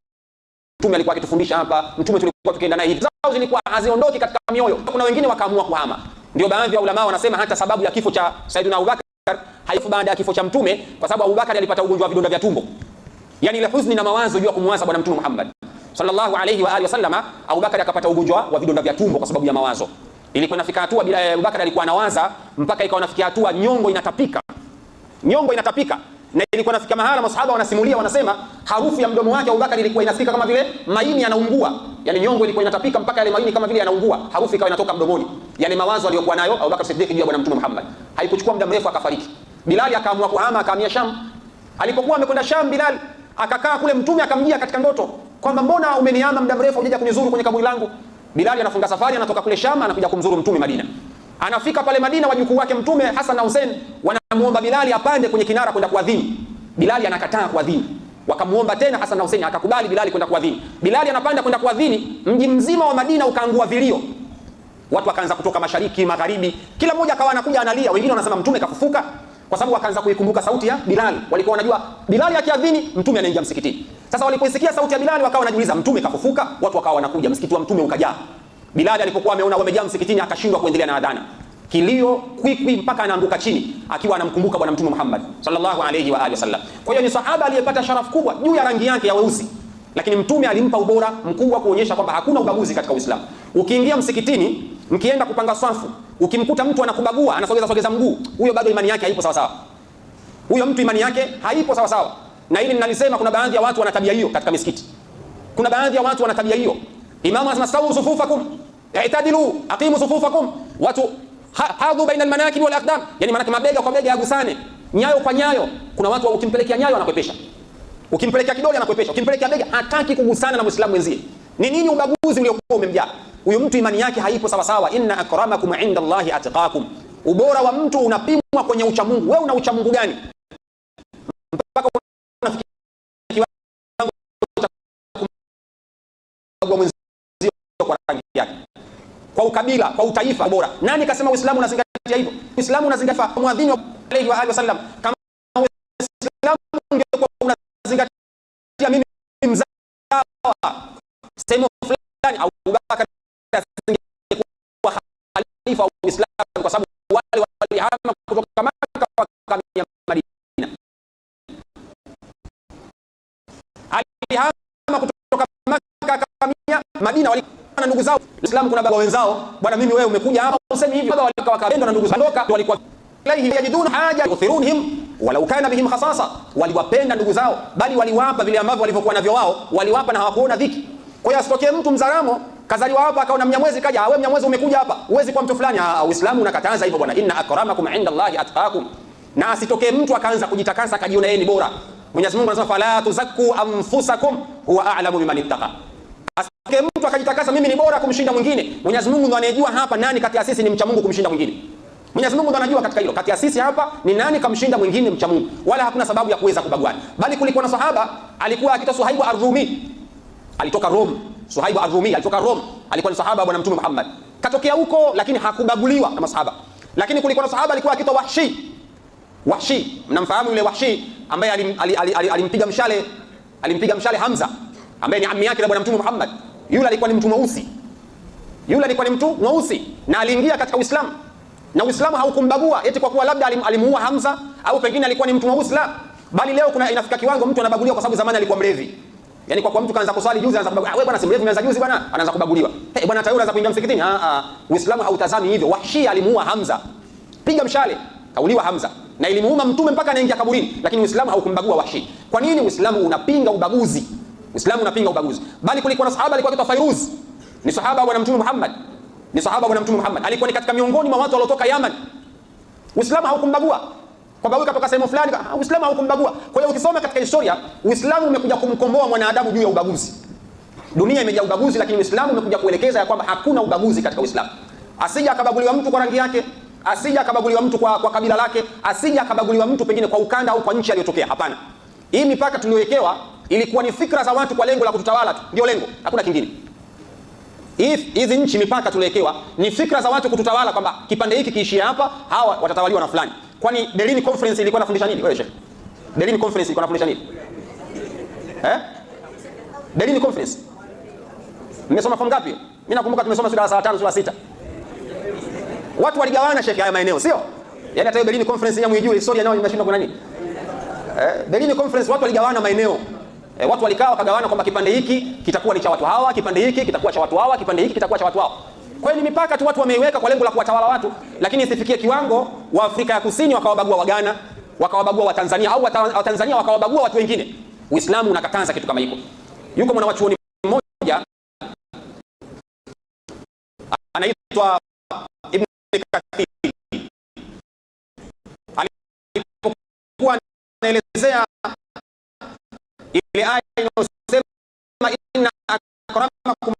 mtume alikuwa akitufundisha hapa, mtume tulikuwa tukienda naye hivi. Zao zilikuwa haziondoki katika mioyo. Kuna wengine wakaamua kuhama. Ndio baadhi ya ulama wanasema hata sababu ya kifo cha Saidina Abubakar haifu baada ya kifo cha mtume, kwa sababu Abubakar alipata ugonjwa wa vidonda vya tumbo. Yani ile huzuni na mawazo juu ya kumwaza bwana mtume Muhammad sallallahu alayhi wa alihi wasallam, Abubakar akapata ugonjwa wa vidonda vya tumbo kwa sababu ya mawazo. Ilikuwa inafika hatua bila Abubakar alikuwa anawaza mpaka ikawa inafikia hatua nyongo inatapika. Nyongo inatapika. Na ilikuwa inafika mahala masahaba wanasimulia, wanasema harufu ya mdomo wake Abubakar ilikuwa inasikika kama vile maini yanaungua. Yani nyongo ilikuwa inatapika mpaka yale maini kama vile yanaungua. Harufu ikawa inatoka mdomoni. Yani mawazo aliyokuwa nayo Abubakar Siddiq juu ya bwana mtume Muhammad. Haikuchukua muda mrefu akafariki. Bilal akaamua kuhama, akahamia Sham. Alipokuwa amekwenda Sham, Bilal akakaa kule, mtume akamjia katika ndoto kwamba mbona umenihama muda mrefu hujaja kunizuru kwenye kaburi langu? Bilal anafunga safari, anatoka kule Sham anakuja kumzuru mtume Madina. Anafika pale Madina, wajukuu wake mtume Hassan na Hussein wanamuomba Bilali apande kwenye kinara kwenda kuadhini. Bilali anakataa kuadhini. Wakamuomba tena Hassan na Hussein, akakubali Bilali kwenda kuadhini. Bilali anapanda kwenda kuadhini, mji mzima wa Madina ukaangua vilio. Watu wakaanza kutoka mashariki, magharibi, kila mmoja akawa anakuja analia. Wengine wanasema mtume kafufuka, kwa sababu wakaanza kuikumbuka sauti ya Bilali. Walikuwa wanajua Bilali akiadhini mtume anaingia msikitini. Sasa walipoisikia sauti ya Bilali wakawa wanajiuliza mtume kafufuka. Watu wakawa wanakuja, msikiti wa mtume ukajaa. Bilali alipokuwa ameona wamejaa msikitini akashindwa kuendelea na adhana. Kilio kwikwi mpaka anaanguka chini akiwa anamkumbuka bwana mtume Muhammad sallallahu alayhi wa alihi wasallam. Kwa hiyo ni sahaba aliyepata sharafu kubwa juu ya rangi yake ya weusi, lakini mtume alimpa ubora mkubwa kuonyesha kwamba hakuna ubaguzi katika Uislamu. Ukiingia msikitini, mkienda kupanga swafu, ukimkuta mtu anakubagua, anasogeza mguu, huyo bado imani yake haipo sawa sawa. Huyo mtu imani yake haipo sawa sawa. Na hili ninalisema, kuna baadhi ya watu wana tabia hiyo katika misikiti. Kuna baadhi ya watu wana tabia hiyo. Imamu anasema sawu sufufakum, i'tadilu, aqimu sufufakum. Watu hadhu baina almanakib wal aqdam, yani maana mabega kwa bega yagusane, nyayo kwa nyayo. Kuna watu ukimpelekea nyayo anakwepesha, ukimpelekea kidole anakwepesha, ukimpelekea bega hataki kugusana na Muislamu mwenzie. Ni nini ubaguzi uliokuwa umemjaa? Huyo mtu imani yake haipo sawa sawa. Inna akramakum inda Allahi atqakum, ubora wa mtu unapimwa kwenye ucha Mungu. Wewe una ucha Mungu gani mpaka unafikia kiwango cha kumwagwa mwenzio kwa rangi yake, kwa ukabila, kwa utaifa bora? Nani kasema Uislamu unazingatia hivyo? Uislamu unazingatia muadhini alayhi wa alihi wasallam. Kama Uislamu ungekuwa unazingatia mimi mzawa sehemu fulani, au Abubakar asingekuwa khalifa wa Uislamu, kwa sababu wale walihama kutoka Makka wakamia Madina. Alihama kutoka Makka akamia Madina, walikuwa na ndugu zao Uislamu. Kuna baba wenzao, bwana mimi wewe umekuja hapa useme hivi, baba walikuwa wakapenda na ndugu zao, walikuwa ilayhi yajidun haja yuthirunhum walau kana bihim khasasa, waliwapenda ndugu zao, bali waliwapa vile ambavyo walivyokuwa navyo wao, waliwapa na hawakuona dhiki. Kwa hiyo asitokee mtu Mzaramo kazaliwa hapa akaona Mnyamwezi kaja, wewe Mnyamwezi umekuja hapa, uwezi kuwa mtu fulani. Uislamu unakataza hivyo bwana, inna akramakum inda Allahi atqakum. Na asitokee mtu akaanza kujitakasa akajiona yeye ni bora. Mwenyezi Mungu anasema fala tuzakku anfusakum huwa a'lamu biman ittaqa. Asitokee mtu akajitakasa mimi ni bora kumshinda mwingine. Mwenyezi Mungu ndo anayejua hapa nani kati ya sisi ni mcha Mungu kumshinda mwingine. Mwenyezi Mungu ndo anajua katika hilo, kati ya sisi hapa ni nani kamshinda mwingine mcha Mungu, wala hakuna sababu ya kuweza kubaguana. Bali kulikuwa na sahaba alikuwa akitwa Suhaibu Ar-Rumi, alitoka Rome. Suhaibu Ar-Rumi alitoka Rome, alikuwa ni sahaba bwana Mtume Muhammad, katokea huko lakini hakubaguliwa na masahaba. Lakini kulikuwa na sahaba alikuwa akitwa Wahshi. Wahshi, mnamfahamu yule Wahshi ambaye alimpiga mshale Hamza, ambaye ni ammi yake na bwana Mtume Muhammad. Yule alikuwa ni mtu mweusi, na aliingia katika Uislamu, na Uislamu haukumbagua eti kwa kuwa labda alimuua Hamza au pengine alikuwa ni mtu mweusi, la. Bali leo inafika kiwango mtu anabaguliwa kwa sababu zamani alikuwa mlevi. Yaani kwa mtu kaanza kuswali juzi anaanza kubaguliwa. Wewe bwana si mlevi umeanza juzi bwana, anaanza kubaguliwa. Bwana tayari unaanza kuingia msikitini. Uislamu hautazami hivyo. Wahshi alimuua Hamza. Piga mshale, kauliwa Hamza. Na ilimuuma Mtume mpaka anaingia kaburini, lakini Uislamu haukumbagua Wahshi. Kwa nini? Uislamu unapinga ubaguzi. Bali kulikuwa na sahaba alikuwa kitwa Fairuz. Ni sahaba bwana Mtume Muhammad. Alikuwa ni katika miongoni mwa watu waliotoka Yaman. Uislamu haukumbagua. Kwamba wewe katoka sehemu fulani, Uislamu haukumbagua. Kwa hiyo ukisoma katika historia, Uislamu umekuja kumkomboa mwanadamu juu ya ubaguzi. Dunia imejaa ubaguzi, lakini Uislamu umekuja kuelekeza ya kwamba hakuna ubaguzi katika Uislamu. Asije akabaguliwa mtu kwa rangi yake, asije akabaguliwa mtu kwa kabila lake, asije akabaguliwa mtu pengine kwa ukanda au kwa nchi aliyotokea. Hapana. Hii mipaka tuliyowekewa ilikuwa ni fikra za watu kwa lengo la kututawala tu. Ndio lengo, hakuna kingine. Hizi nchi mipaka tuliyowekewa ni fikra za watu kututawala, kwamba kipande hiki kiishia hapa, hawa watatawaliwa na fulani. Kwani Berlin Conference ilikuwa inafundisha nini? Wewe Sheikh, Berlin Conference ilikuwa inafundisha nini? Berlin Conference mmesoma form ngapi? Mimi nakumbuka tumesoma sura ya 5 sura 6. Watu waligawana Sheikh haya maeneo, sio? Yaani hata Berlin Conference ya mwijue historia nao imeshindwa kuna nini? Berlin Conference watu waligawana maeneo. Watu walikaa wakagawana kwamba kipande hiki kitakuwa ni cha watu hawa, kipande hiki kitakuwa cha watu hawa, kipande hiki kitakuwa cha watu hao. Kwa hiyo ni mipaka tu watu wameiweka kwa lengo la kuwatawala watu, lakini isifikie kiwango wa Afrika ya Kusini wakawabagua Wagana, wakawabagua wa Tanzania, au wa Tanzania wakawabagua watu wengine. Uislamu unakataza kitu kama hiko. Yuko mwanachuoni mmoja anaitwa Ibn Kathir. Alikuwa anaelezea ile aya inayosema inna akramakum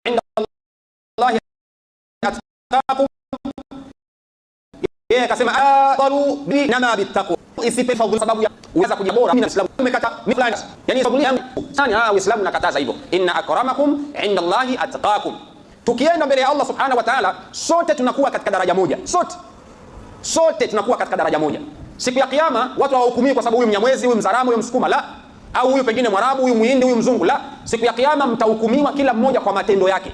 inda Allahi atqakum, yeye akasema aqalu bi nama bittaqwa, isipe fadhila sababu ya uweza kujibora. Mimi Uislamu umekata fulani, yani sababu yangu sana. Uislamu unakataza hivyo, inna akramakum inda Allahi atqakum. Tukienda mbele ya Allah subhanahu wa ta'ala, sote tunakuwa katika daraja moja, sote tunakuwa katika daraja moja. Siku ya kiyama watu hawahukumiwi kwa sababu huyu Mnyamwezi, huyu Mzaramo, huyu Msukuma, la, au huyu pengine Mwarabu, huyu Muhindi, huyu Mzungu, la. Siku ya kiyama mtahukumiwa kila mmoja kwa matendo yake.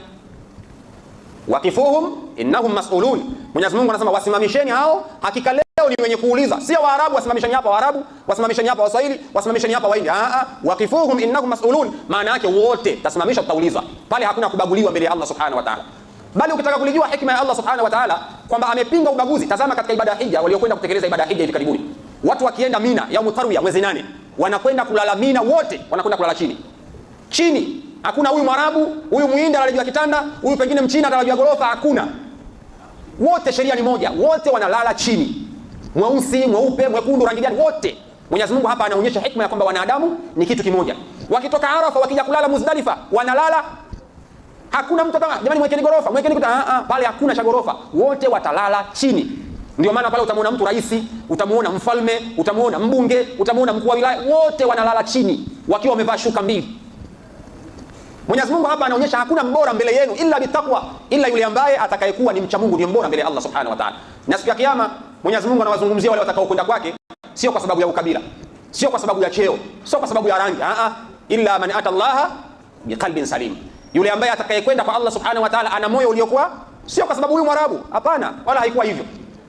Wakifuhum innahum mas'ulun. Mwenyezi Mungu anasema wasimamisheni hao, hakika leo ni wenye kuuliza. Sio Waarabu wasimamisheni hapa Waarabu, wasimamisheni hapa Waswahili, wasimamisheni hapa Wahindi. Wakifuhum innahum mas'ulun, maana yake wote tasimamishwa, tutaulizwa. Pale hakuna kubaguliwa mbele ya Allah subhanahu wa ta'ala. Bali ukitaka kulijua hikma ya Allah subhanahu wa ta'ala kwamba amepinga ubaguzi, tazama katika ibada ya hija, waliokwenda kutekeleza ibada ya hija hivi karibuni. Watu wakienda Mina yaum tarwiya mwezi 8, wanakwenda kulala Mina, wote wanakwenda kulala chini. Hakuna huyu Mwarabu, huyu Muhindi analala kitanda, huyu pengine Mchina analala gorofa, hakuna. Wote sheria ni moja, wote wanalala chini. Mweusi, mweupe, mwekundu, rangi gani, wote. Mwenyezi Mungu hapa anaonyesha hikma ya kwamba wanadamu ni kitu kimoja. Wakitoka Arafa wakija kulala Muzdalifa, wanalala. Hakuna mtu kama jamani mwekeni gorofa, pale hakuna cha gorofa. Wote watalala chini. Ndio maana pale utamuona mtu rais, utamuona mfalme, utamuona mbunge, utamuona mkuu wa wilaya, wote wanalala chini wakiwa wamevaa shuka mbili. Mwenyezi Mungu hapa anaonyesha hakuna mbora mbele yenu illa bitaqwa, illa yule ambaye atakayekuwa ni mcha Mungu ndiye mbora mbele ya Allah subhanahu wa ta'ala. Na siku ya kiyama Mwenyezi Mungu anawazungumzia wale watakao kwenda kwake, sio kwa sababu ya ukabila, sio kwa sababu ya cheo, sio kwa sababu ya rangi, illa man ata Allah biqalbin salim. Yule ambaye atakayekwenda kwa Allah subhanahu wa ta'ala ana moyo uliokuwa, sio kwa sababu huyu Mwarabu, hapana, wala haikuwa hivyo.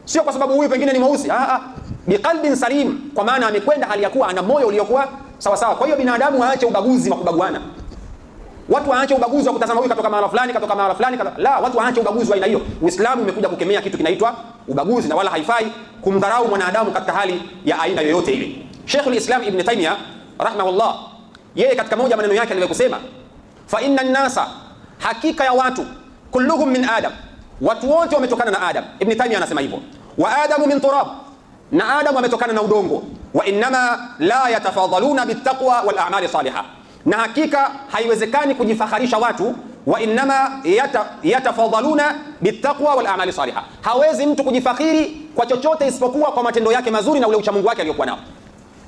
Sio kwa sababu huyu pengine ni mweusi, biqalbin salim, kwa maana amekwenda hali ya kuwa ana moyo uliokuwa sawa sawa. Kwa hiyo binadamu waache ubaguzi wa kubaguana. Watu waache ubaguzi wa kutazama huyu katoka mahala fulani, katoka mahala fulani, la, watu waache ubaguzi wa aina hiyo. Uislamu umekuja kukemea kitu kinaitwa ubaguzi, na wala haifai kumdharau mwanadamu katika hali ya aina yoyote ile. Sheikhul Islam Ibn Taymiyyah rahimahullah, yeye katika moja maneno yake aliyokusema, fa inna an-nasa, hakika ya watu, kulluhum min Adam, watu wote wametokana na Adam. Ibn Taymiyyah anasema hivyo, wa Adamu min turab, na Adam ametokana na udongo. Wa innama la yatafadhaluna bittaqwa wal a'mali salihah, na hakika haiwezekani kujifakharisha watu. Wa innama yatafadhaluna bittaqwa wal a'mali salihah, hawezi mtu kujifakhiri kwa chochote isipokuwa kwa matendo yake mazuri na ule uchamungu wake aliyokuwa nao.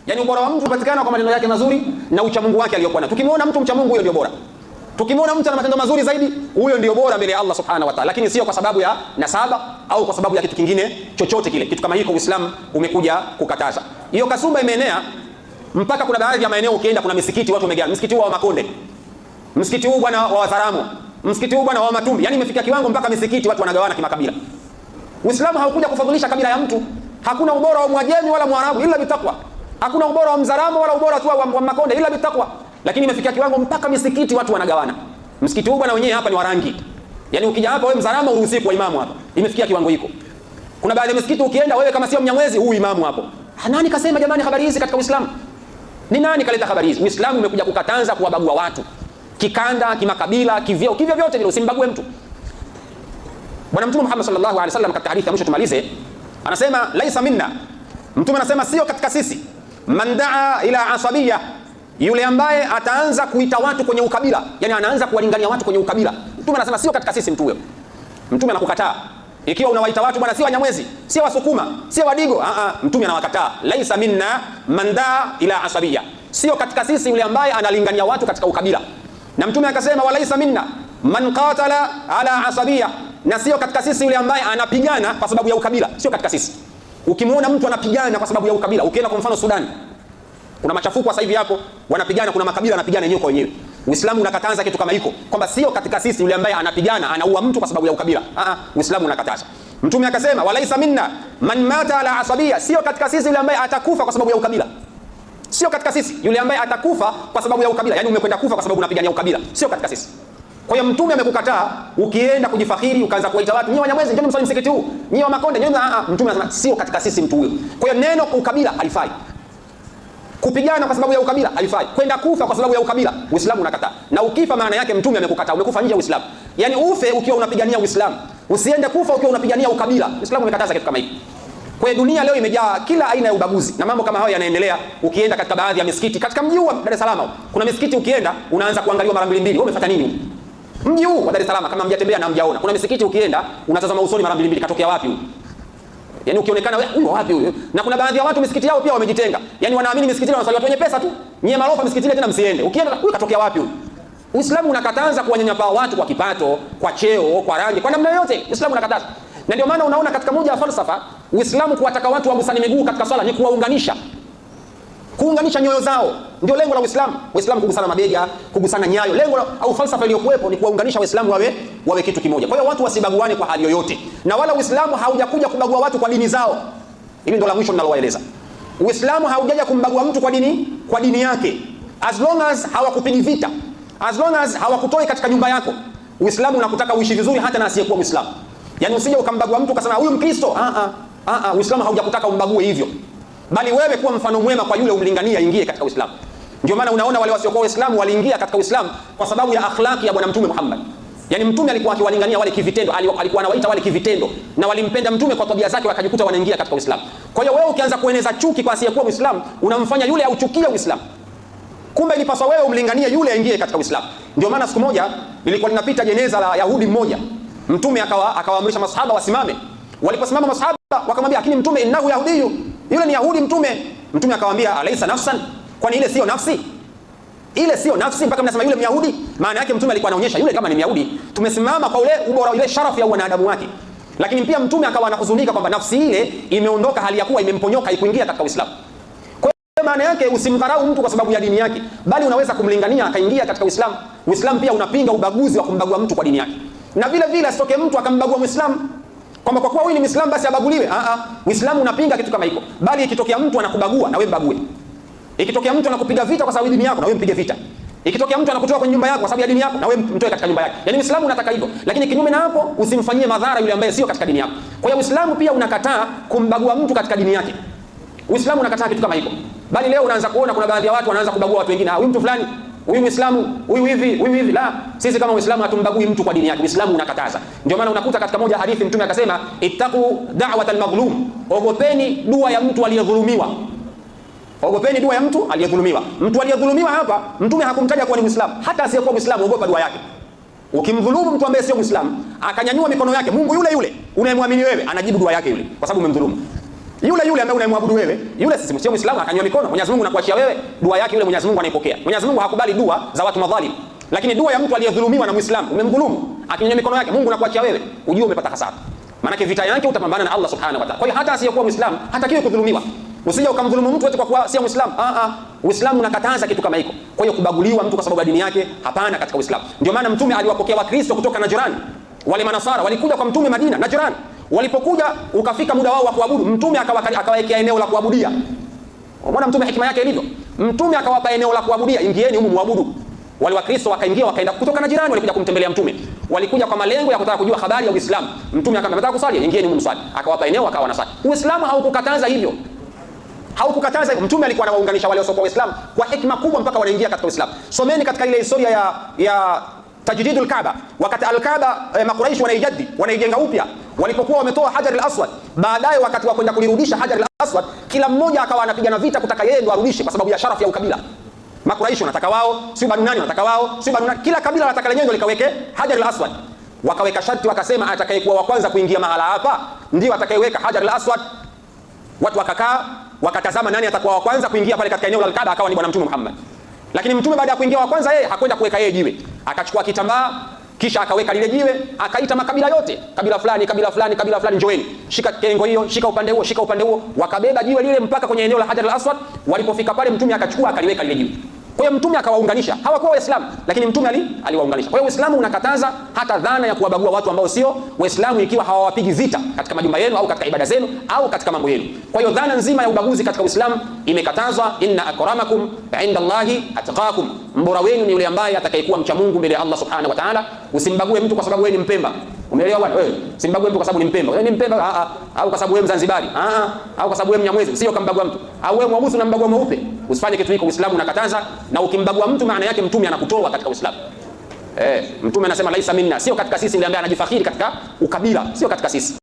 Yani ubora wa mtu upatikana kwa matendo yake mazuri na uchamungu wake aliyokuwa nao. Tukimwona mtu mchamungu, huyo ndio bora. Tukimwona mtu ana matendo mazuri zaidi, huyo ndio bora mbele ya Allah subhanahu wa ta'ala, lakini sio kwa sababu ya nasaba au kwa sababu ya kitu kingine chochote kile. Kitu kama hiko Uislamu umekuja kukataza. Hiyo kasumba imeenea mpaka kuna baadhi ya maeneo ukienda, kuna misikiti watu wamegawana. Msikiti huu wa Makonde, msikiti huu bwana wa Wazaramo, msikiti huu bwana wa Matumbi. Yani imefikia kiwango mpaka misikiti watu wanagawana kimakabila. Uislamu haukuja kufadhilisha kabila ya mtu. Hakuna ubora wa Mwajemi wala Mwarabu ila bitaqwa. Hakuna ubora wa Mzaramo wala ubora tu wa Makonde ila bitaqwa. Lakini imefikia kiwango mpaka misikiti watu wanagawana. Msikiti huu bwana wenyewe hapa ni wa rangi. Yani ukija hapa wewe Mzaramo uruhusi kwa imamu hapa. Imefikia kiwango hiko. Kuna baadhi ya misikiti ukienda wewe kama sio Mnyamwezi, huu imamu hapo. Nani kasema jamani habari hizi katika Uislamu? Ni nani kaleta habari hizi? Uislamu umekuja kukataza kuwabagua watu. Kikanda, kimakabila, kivyeo vyote vile, usimbague mtu. Bwana Mtume Muhammad sallallahu alaihi wasallam katika hadithi ya mwisho tumalize, anasema laisa minna. Mtume anasema sio katika sisi. Man daa ila asabiyya, yule ambaye ataanza kuita watu kwenye ukabila, yani anaanza kuwalingania watu kwenye ukabila. Mtume anasema sio katika sisi mtu huyo. Mtume anakukataa. Ikiwa unawaita watu bwana sio Wanyamwezi, sio Wasukuma, sio Wadigo, Mtume anawakataa. Laisa minna man daa ila asabiyya, sio katika sisi yule ambaye analingania watu katika ukabila. Na Mtume akasema walaisa minna man qatala ala asabiyya, na sio katika sisi yule ambaye anapigana kwa sababu ya ukabila, sio katika sisi. Ukimwona mtu anapigana kwa sababu ya ukabila, ukienda kwa mfano Sudan, kuna machafuko sasa hivi hapo, wanapigana, kuna makabila yanapigana yenyewe kwa wenyewe. Uislamu unakataza kitu kama hiko, kwamba sio katika sisi yule ambaye anapigana anaua mtu kwa sababu ya ukabila. Uislamu unakataza. Mtume akasema walaisa minna man mata ala asabiyya, sio katika sisi yule ambaye atakufa kwa sababu ya ukabila. Sio katika sisi yule ambaye atakufa kwa sababu ya ukabila, yani umekwenda kufa kwa sababu unapigania ukabila, sio katika sisi. Kwa hiyo Mtume amekukataa ukienda kujifakhiri ukaanza kuwaita watu, nyinyi Wanyamwezi njoni msali msikiti huu, nyinyi wa Makonde njoni. Mtume anasema sio katika sisi mtu huyo. Kwa hiyo neno ukabila halifai. Kupigana kwa sababu ya ukabila halifai. Kwenda kufa kwa sababu ya ukabila, Uislamu unakataa. Na ukifa maana yake Mtume amekukataa, umekufa nje ya Uislamu. Yani ufe ukiwa unapigania Uislamu, usiende kufa ukiwa unapigania ukabila. Uislamu umekataza kitu kama hiki. Kwa hiyo dunia leo imejaa kila aina ya ubaguzi na mambo kama hayo yanaendelea. Ukienda katika baadhi ya misikiti katika mji huu wa Dar es Salaam, kuna misikiti ukienda unaanza kuangaliwa mara mbili. Wewe umefuata nini? Mji huu wa Dar es Salaam kama mjatembea na mjaona, kuna misikiti ukienda unatazama usoni mara mbili, katokea wapi huyu? Yani ukionekana wewe huyo wapi huyo? Na kuna baadhi ya watu misikiti yao pia wamejitenga. Yani wanaamini misikiti wanasali watu wenye pesa tu. Nyie marofa misikiti ile tena msiende. Ukienda huyu katokea wapi huyu? Uislamu unakataza kuwanyanyapaa watu kwa kipato, kwa cheo, kwa rangi, kwa namna yoyote. Uislamu unakataza. Na ndio maana unaona katika moja ya falsafa Uislamu kuwataka watu wagusane miguu katika swala ni kuwaunganisha. Kuunganisha nyoyo zao ndio lengo la Uislamu. Uislamu kugusana mabega, kugusana nyayo. Lengo au falsafa iliyokuwepo ni kuwaunganisha Waislamu wawe kitu kimoja. Kwa hiyo watu wasibaguane kwa hali yoyote. Na wala Uislamu haujakuja kubagua watu kwa dini zao. Hili ndio la mwisho ninalowaeleza. Uislamu haujaja kumbagua mtu kwa dini yake. As long as hawakupigi vita, as long as hawakutoi katika nyumba yako, Uislamu unakutaka uishi vizuri hata na asiyekuwa Muislamu. Yaani usije ukambagua mtu ukasema huyu Mkristo. Uislamu haujakutaka umbague hivyo. Bali wewe kuwa mfano mwema kwa yule umlingania ingie katika Uislamu. Ndio maana unaona wale wasiokuwa Waislamu waliingia katika Uislamu kwa sababu ya akhlaki ya Bwana Mtume Muhammad. Yaani Mtume alikuwa akiwalingania wale kivitendo, alikuwa anawaita wale kivitendo na walimpenda Mtume kwa tabia zake, wakajikuta wanaingia katika Uislamu. Kwa hiyo wewe ukianza kueneza chuki kwa asiyekuwa Muislamu, unamfanya yule auchukie Uislamu. Kumbe ilipaswa wewe umlinganie yule aingie katika Uislamu. Ndio maana siku moja lilikuwa linapita jeneza la Yahudi mmoja. Mtume akawaamrisha masahaba wasimame. Waliposimama masahaba wakamwambia, lakini Mtume innahu yahudiyu, yule ni Yahudi Mtume. Mtume akamwambia, alaysa nafsan, kwani ile sio nafsi? Ile sio nafsi mpaka mnasema yule Myahudi? Maana yake Mtume alikuwa anaonyesha yule kama ni Myahudi, tumesimama kwa ule ubora, ile sharafu ya wanadamu wake. Lakini pia Mtume akawa anahuzunika kwamba nafsi ile imeondoka hali ya kuwa imemponyoka, haikuingia katika Uislamu. Kwa hiyo maana yake usimdharau mtu kwa sababu ya dini yake, bali unaweza kumlingania akaingia katika Uislamu. Uislamu pia unapinga ubaguzi wa kumbagua mtu kwa dini yake. Na vile vile asitoke mtu akambagua Muislamu kwamba kwa kuwa huyu ni Muislamu basi abaguliwe. Uislamu unapinga kitu kama hiko. Bali ikitokea mtu anakubagua na wewe mbague. Ikitokea mtu anakupiga vita kwa sababu ya dini yako na wewe mpige vita. Ikitokea mtu anakutoa kwenye nyumba yako kwa sababu ya dini yako na wewe mtoe katika nyumba yake. Yaani Uislamu unataka hivyo. Lakini kinyume na hapo usimfanyie madhara yule ambaye sio katika dini yako. Kwa hiyo Uislamu pia unakataa kumbagua mtu katika dini yake. Uislamu unakataa kitu kama hiko. Bali leo unaanza kuona kuna baadhi ya watu wanaanza kubagua watu wengine. Huyu mtu fulani huyu Muislamu, huyu hivi. La, sisi kama Waislamu hatumbagui mtu kwa dini yake. Uislamu unakataza. Ndio maana unakuta katika moja hadithi Mtume akasema, ittaqu da'watal maghlum, ogopeni dua ya mtu aliyedhulumiwa. Ogopeni dua ya mtu aliyedhulumiwa. Mtu aliyedhulumiwa hapa Mtume hakumtaja kuwa ni Muislamu. Hata asiyekuwa Muislamu ogopa dua yake. Ukimdhulumu mtu ambaye sio Muislamu, akanyanyua mikono yake, Mungu yule yule unayemwamini wewe anajibu dua yake yule, kwa sababu umemdhulumu. Yule yule ambaye unayemwabudu wewe, yule sio Muislamu, akanyanyua mikono, Mwenyezi Mungu anakuachia wewe, dua yake yule Mwenyezi Mungu anaipokea. Mwenyezi Mungu hakubali dua za watu madhalim. Lakini dua ya mtu aliyedhulumiwa na Muislamu, umemdhulumu, akinyanyua mikono yake, Mungu anakuachia wewe, ujue umepata hasara. Maana vita yake utapambana na Allah Subhanahu wa Ta'ala. Kwa hiyo hata asiyekuwa Muislamu hatakiwi kudhulumiwa. Usije ukamdhulumu mtu eti kwa kuwa si Muislamu. Uislamu unakataza kitu kama hiko. Kwa hiyo kubaguliwa mtu kwa sababu ya dini yake, hapana katika Uislamu. Ndio maana Mtume aliwapokea Wakristo kutoka Najran. Wale manasara walikuja kwa Mtume Madina, Najran. Walipokuja ukafika muda wao wa kuabudu, Mtume akawawekea eneo la kuabudia. Umeona Mtume hekima yake ilivyo? Mtume akawapa eneo la kuabudia, ingieni humu muabudu. Wale Wakristo wakaingia, wakaenda kutoka Najran, walikuja kumtembelea Mtume. Walikuja kwa malengo ya kutaka kujua habari ya Uislamu. Mtume akamwambia, nataka kusali, ingieni humu msali. Akawapa eneo, akawa wanasali. Uislamu haukukataza hivyo. Haukukataza hivyo. Mtume alikuwa anawaunganisha wale wasio kwa Uislamu kwa hekima kubwa mpaka wanaingia katika Uislamu. Someni katika ile historia ya tajdidul Kaaba. Wakati al-Kaaba Makuraish wanaijenga upya, walipokuwa wametoa Hajar al-Aswad, baadaye wakati wa kwenda kulirudisha Hajar al-Aswad, kila mmoja akawa anapigana vita kutaka yeye ndo arudishe, kwa sababu ya sharafu ya ukabila. Makuraish wanataka wao, si Banu nani wanataka wao, si Banu nani, kila kabila wanataka lenyewe ndo likaweke Hajar al-Aswad. Wakaweka sharti, wakasema atakayekuwa wa kwanza kuingia mahala hapa ndio atakayeweka Hajar al-Aswad. Watu wakakaa wakatazama nani atakuwa wa kwanza kuingia pale katika eneo la Kaaba, akawa ni bwana Mtume Muhammad. Lakini Mtume baada ya kuingia wa kwanza, yeye hakwenda kuweka yeye jiwe, akachukua kitambaa kisha akaweka lile jiwe, akaita makabila yote, kabila fulani, njoeni, shika kengo hiyo, shika upande huo, wakabeba jiwe lile mpaka kwenye eneo la Hajar al-Aswad. Walipofika pale, Mtume akachukua akaliweka lile jiwe. Kwa hiyo Mtume akawaunganisha. Hawakuwa Waislamu, lakini Mtume aliwaunganisha. Kwa hiyo Uislamu unakataza hata dhana ya kuwabagua watu ambao sio Waislamu, ikiwa hawawapigi vita katika majumba yenu au katika ibada zenu au katika mambo yenu. Kwa hiyo dhana nzima ya ubaguzi katika Uislamu imekatazwa. Inna akramakum inda Allahi atqakum, mbora wenu ni yule ambaye atakayekuwa mcha Mungu mbele ya Allah Subhanahu wa Ta'ala. Usimbague mtu kwa sababu wewe ni Mpemba. Umeelewa bwana? Wewe simbague mtu kwa sababu ni Mpemba. Wewe ni Mpemba au kwa sababu wewe Mzanzibari. Au kwa sababu wewe Mnyamwezi, sio kambagua mtu. Au wewe Mweusi na mbagua mweupe. Usifanye kitu hiko, Uislamu unakataza. Na ukimbagua mtu maana yake Mtume anakutoa katika Uislamu. Mtume anasema laisa minna, sio katika sisi, ndiye ambaye anajifakhiri katika ukabila, sio katika sisi.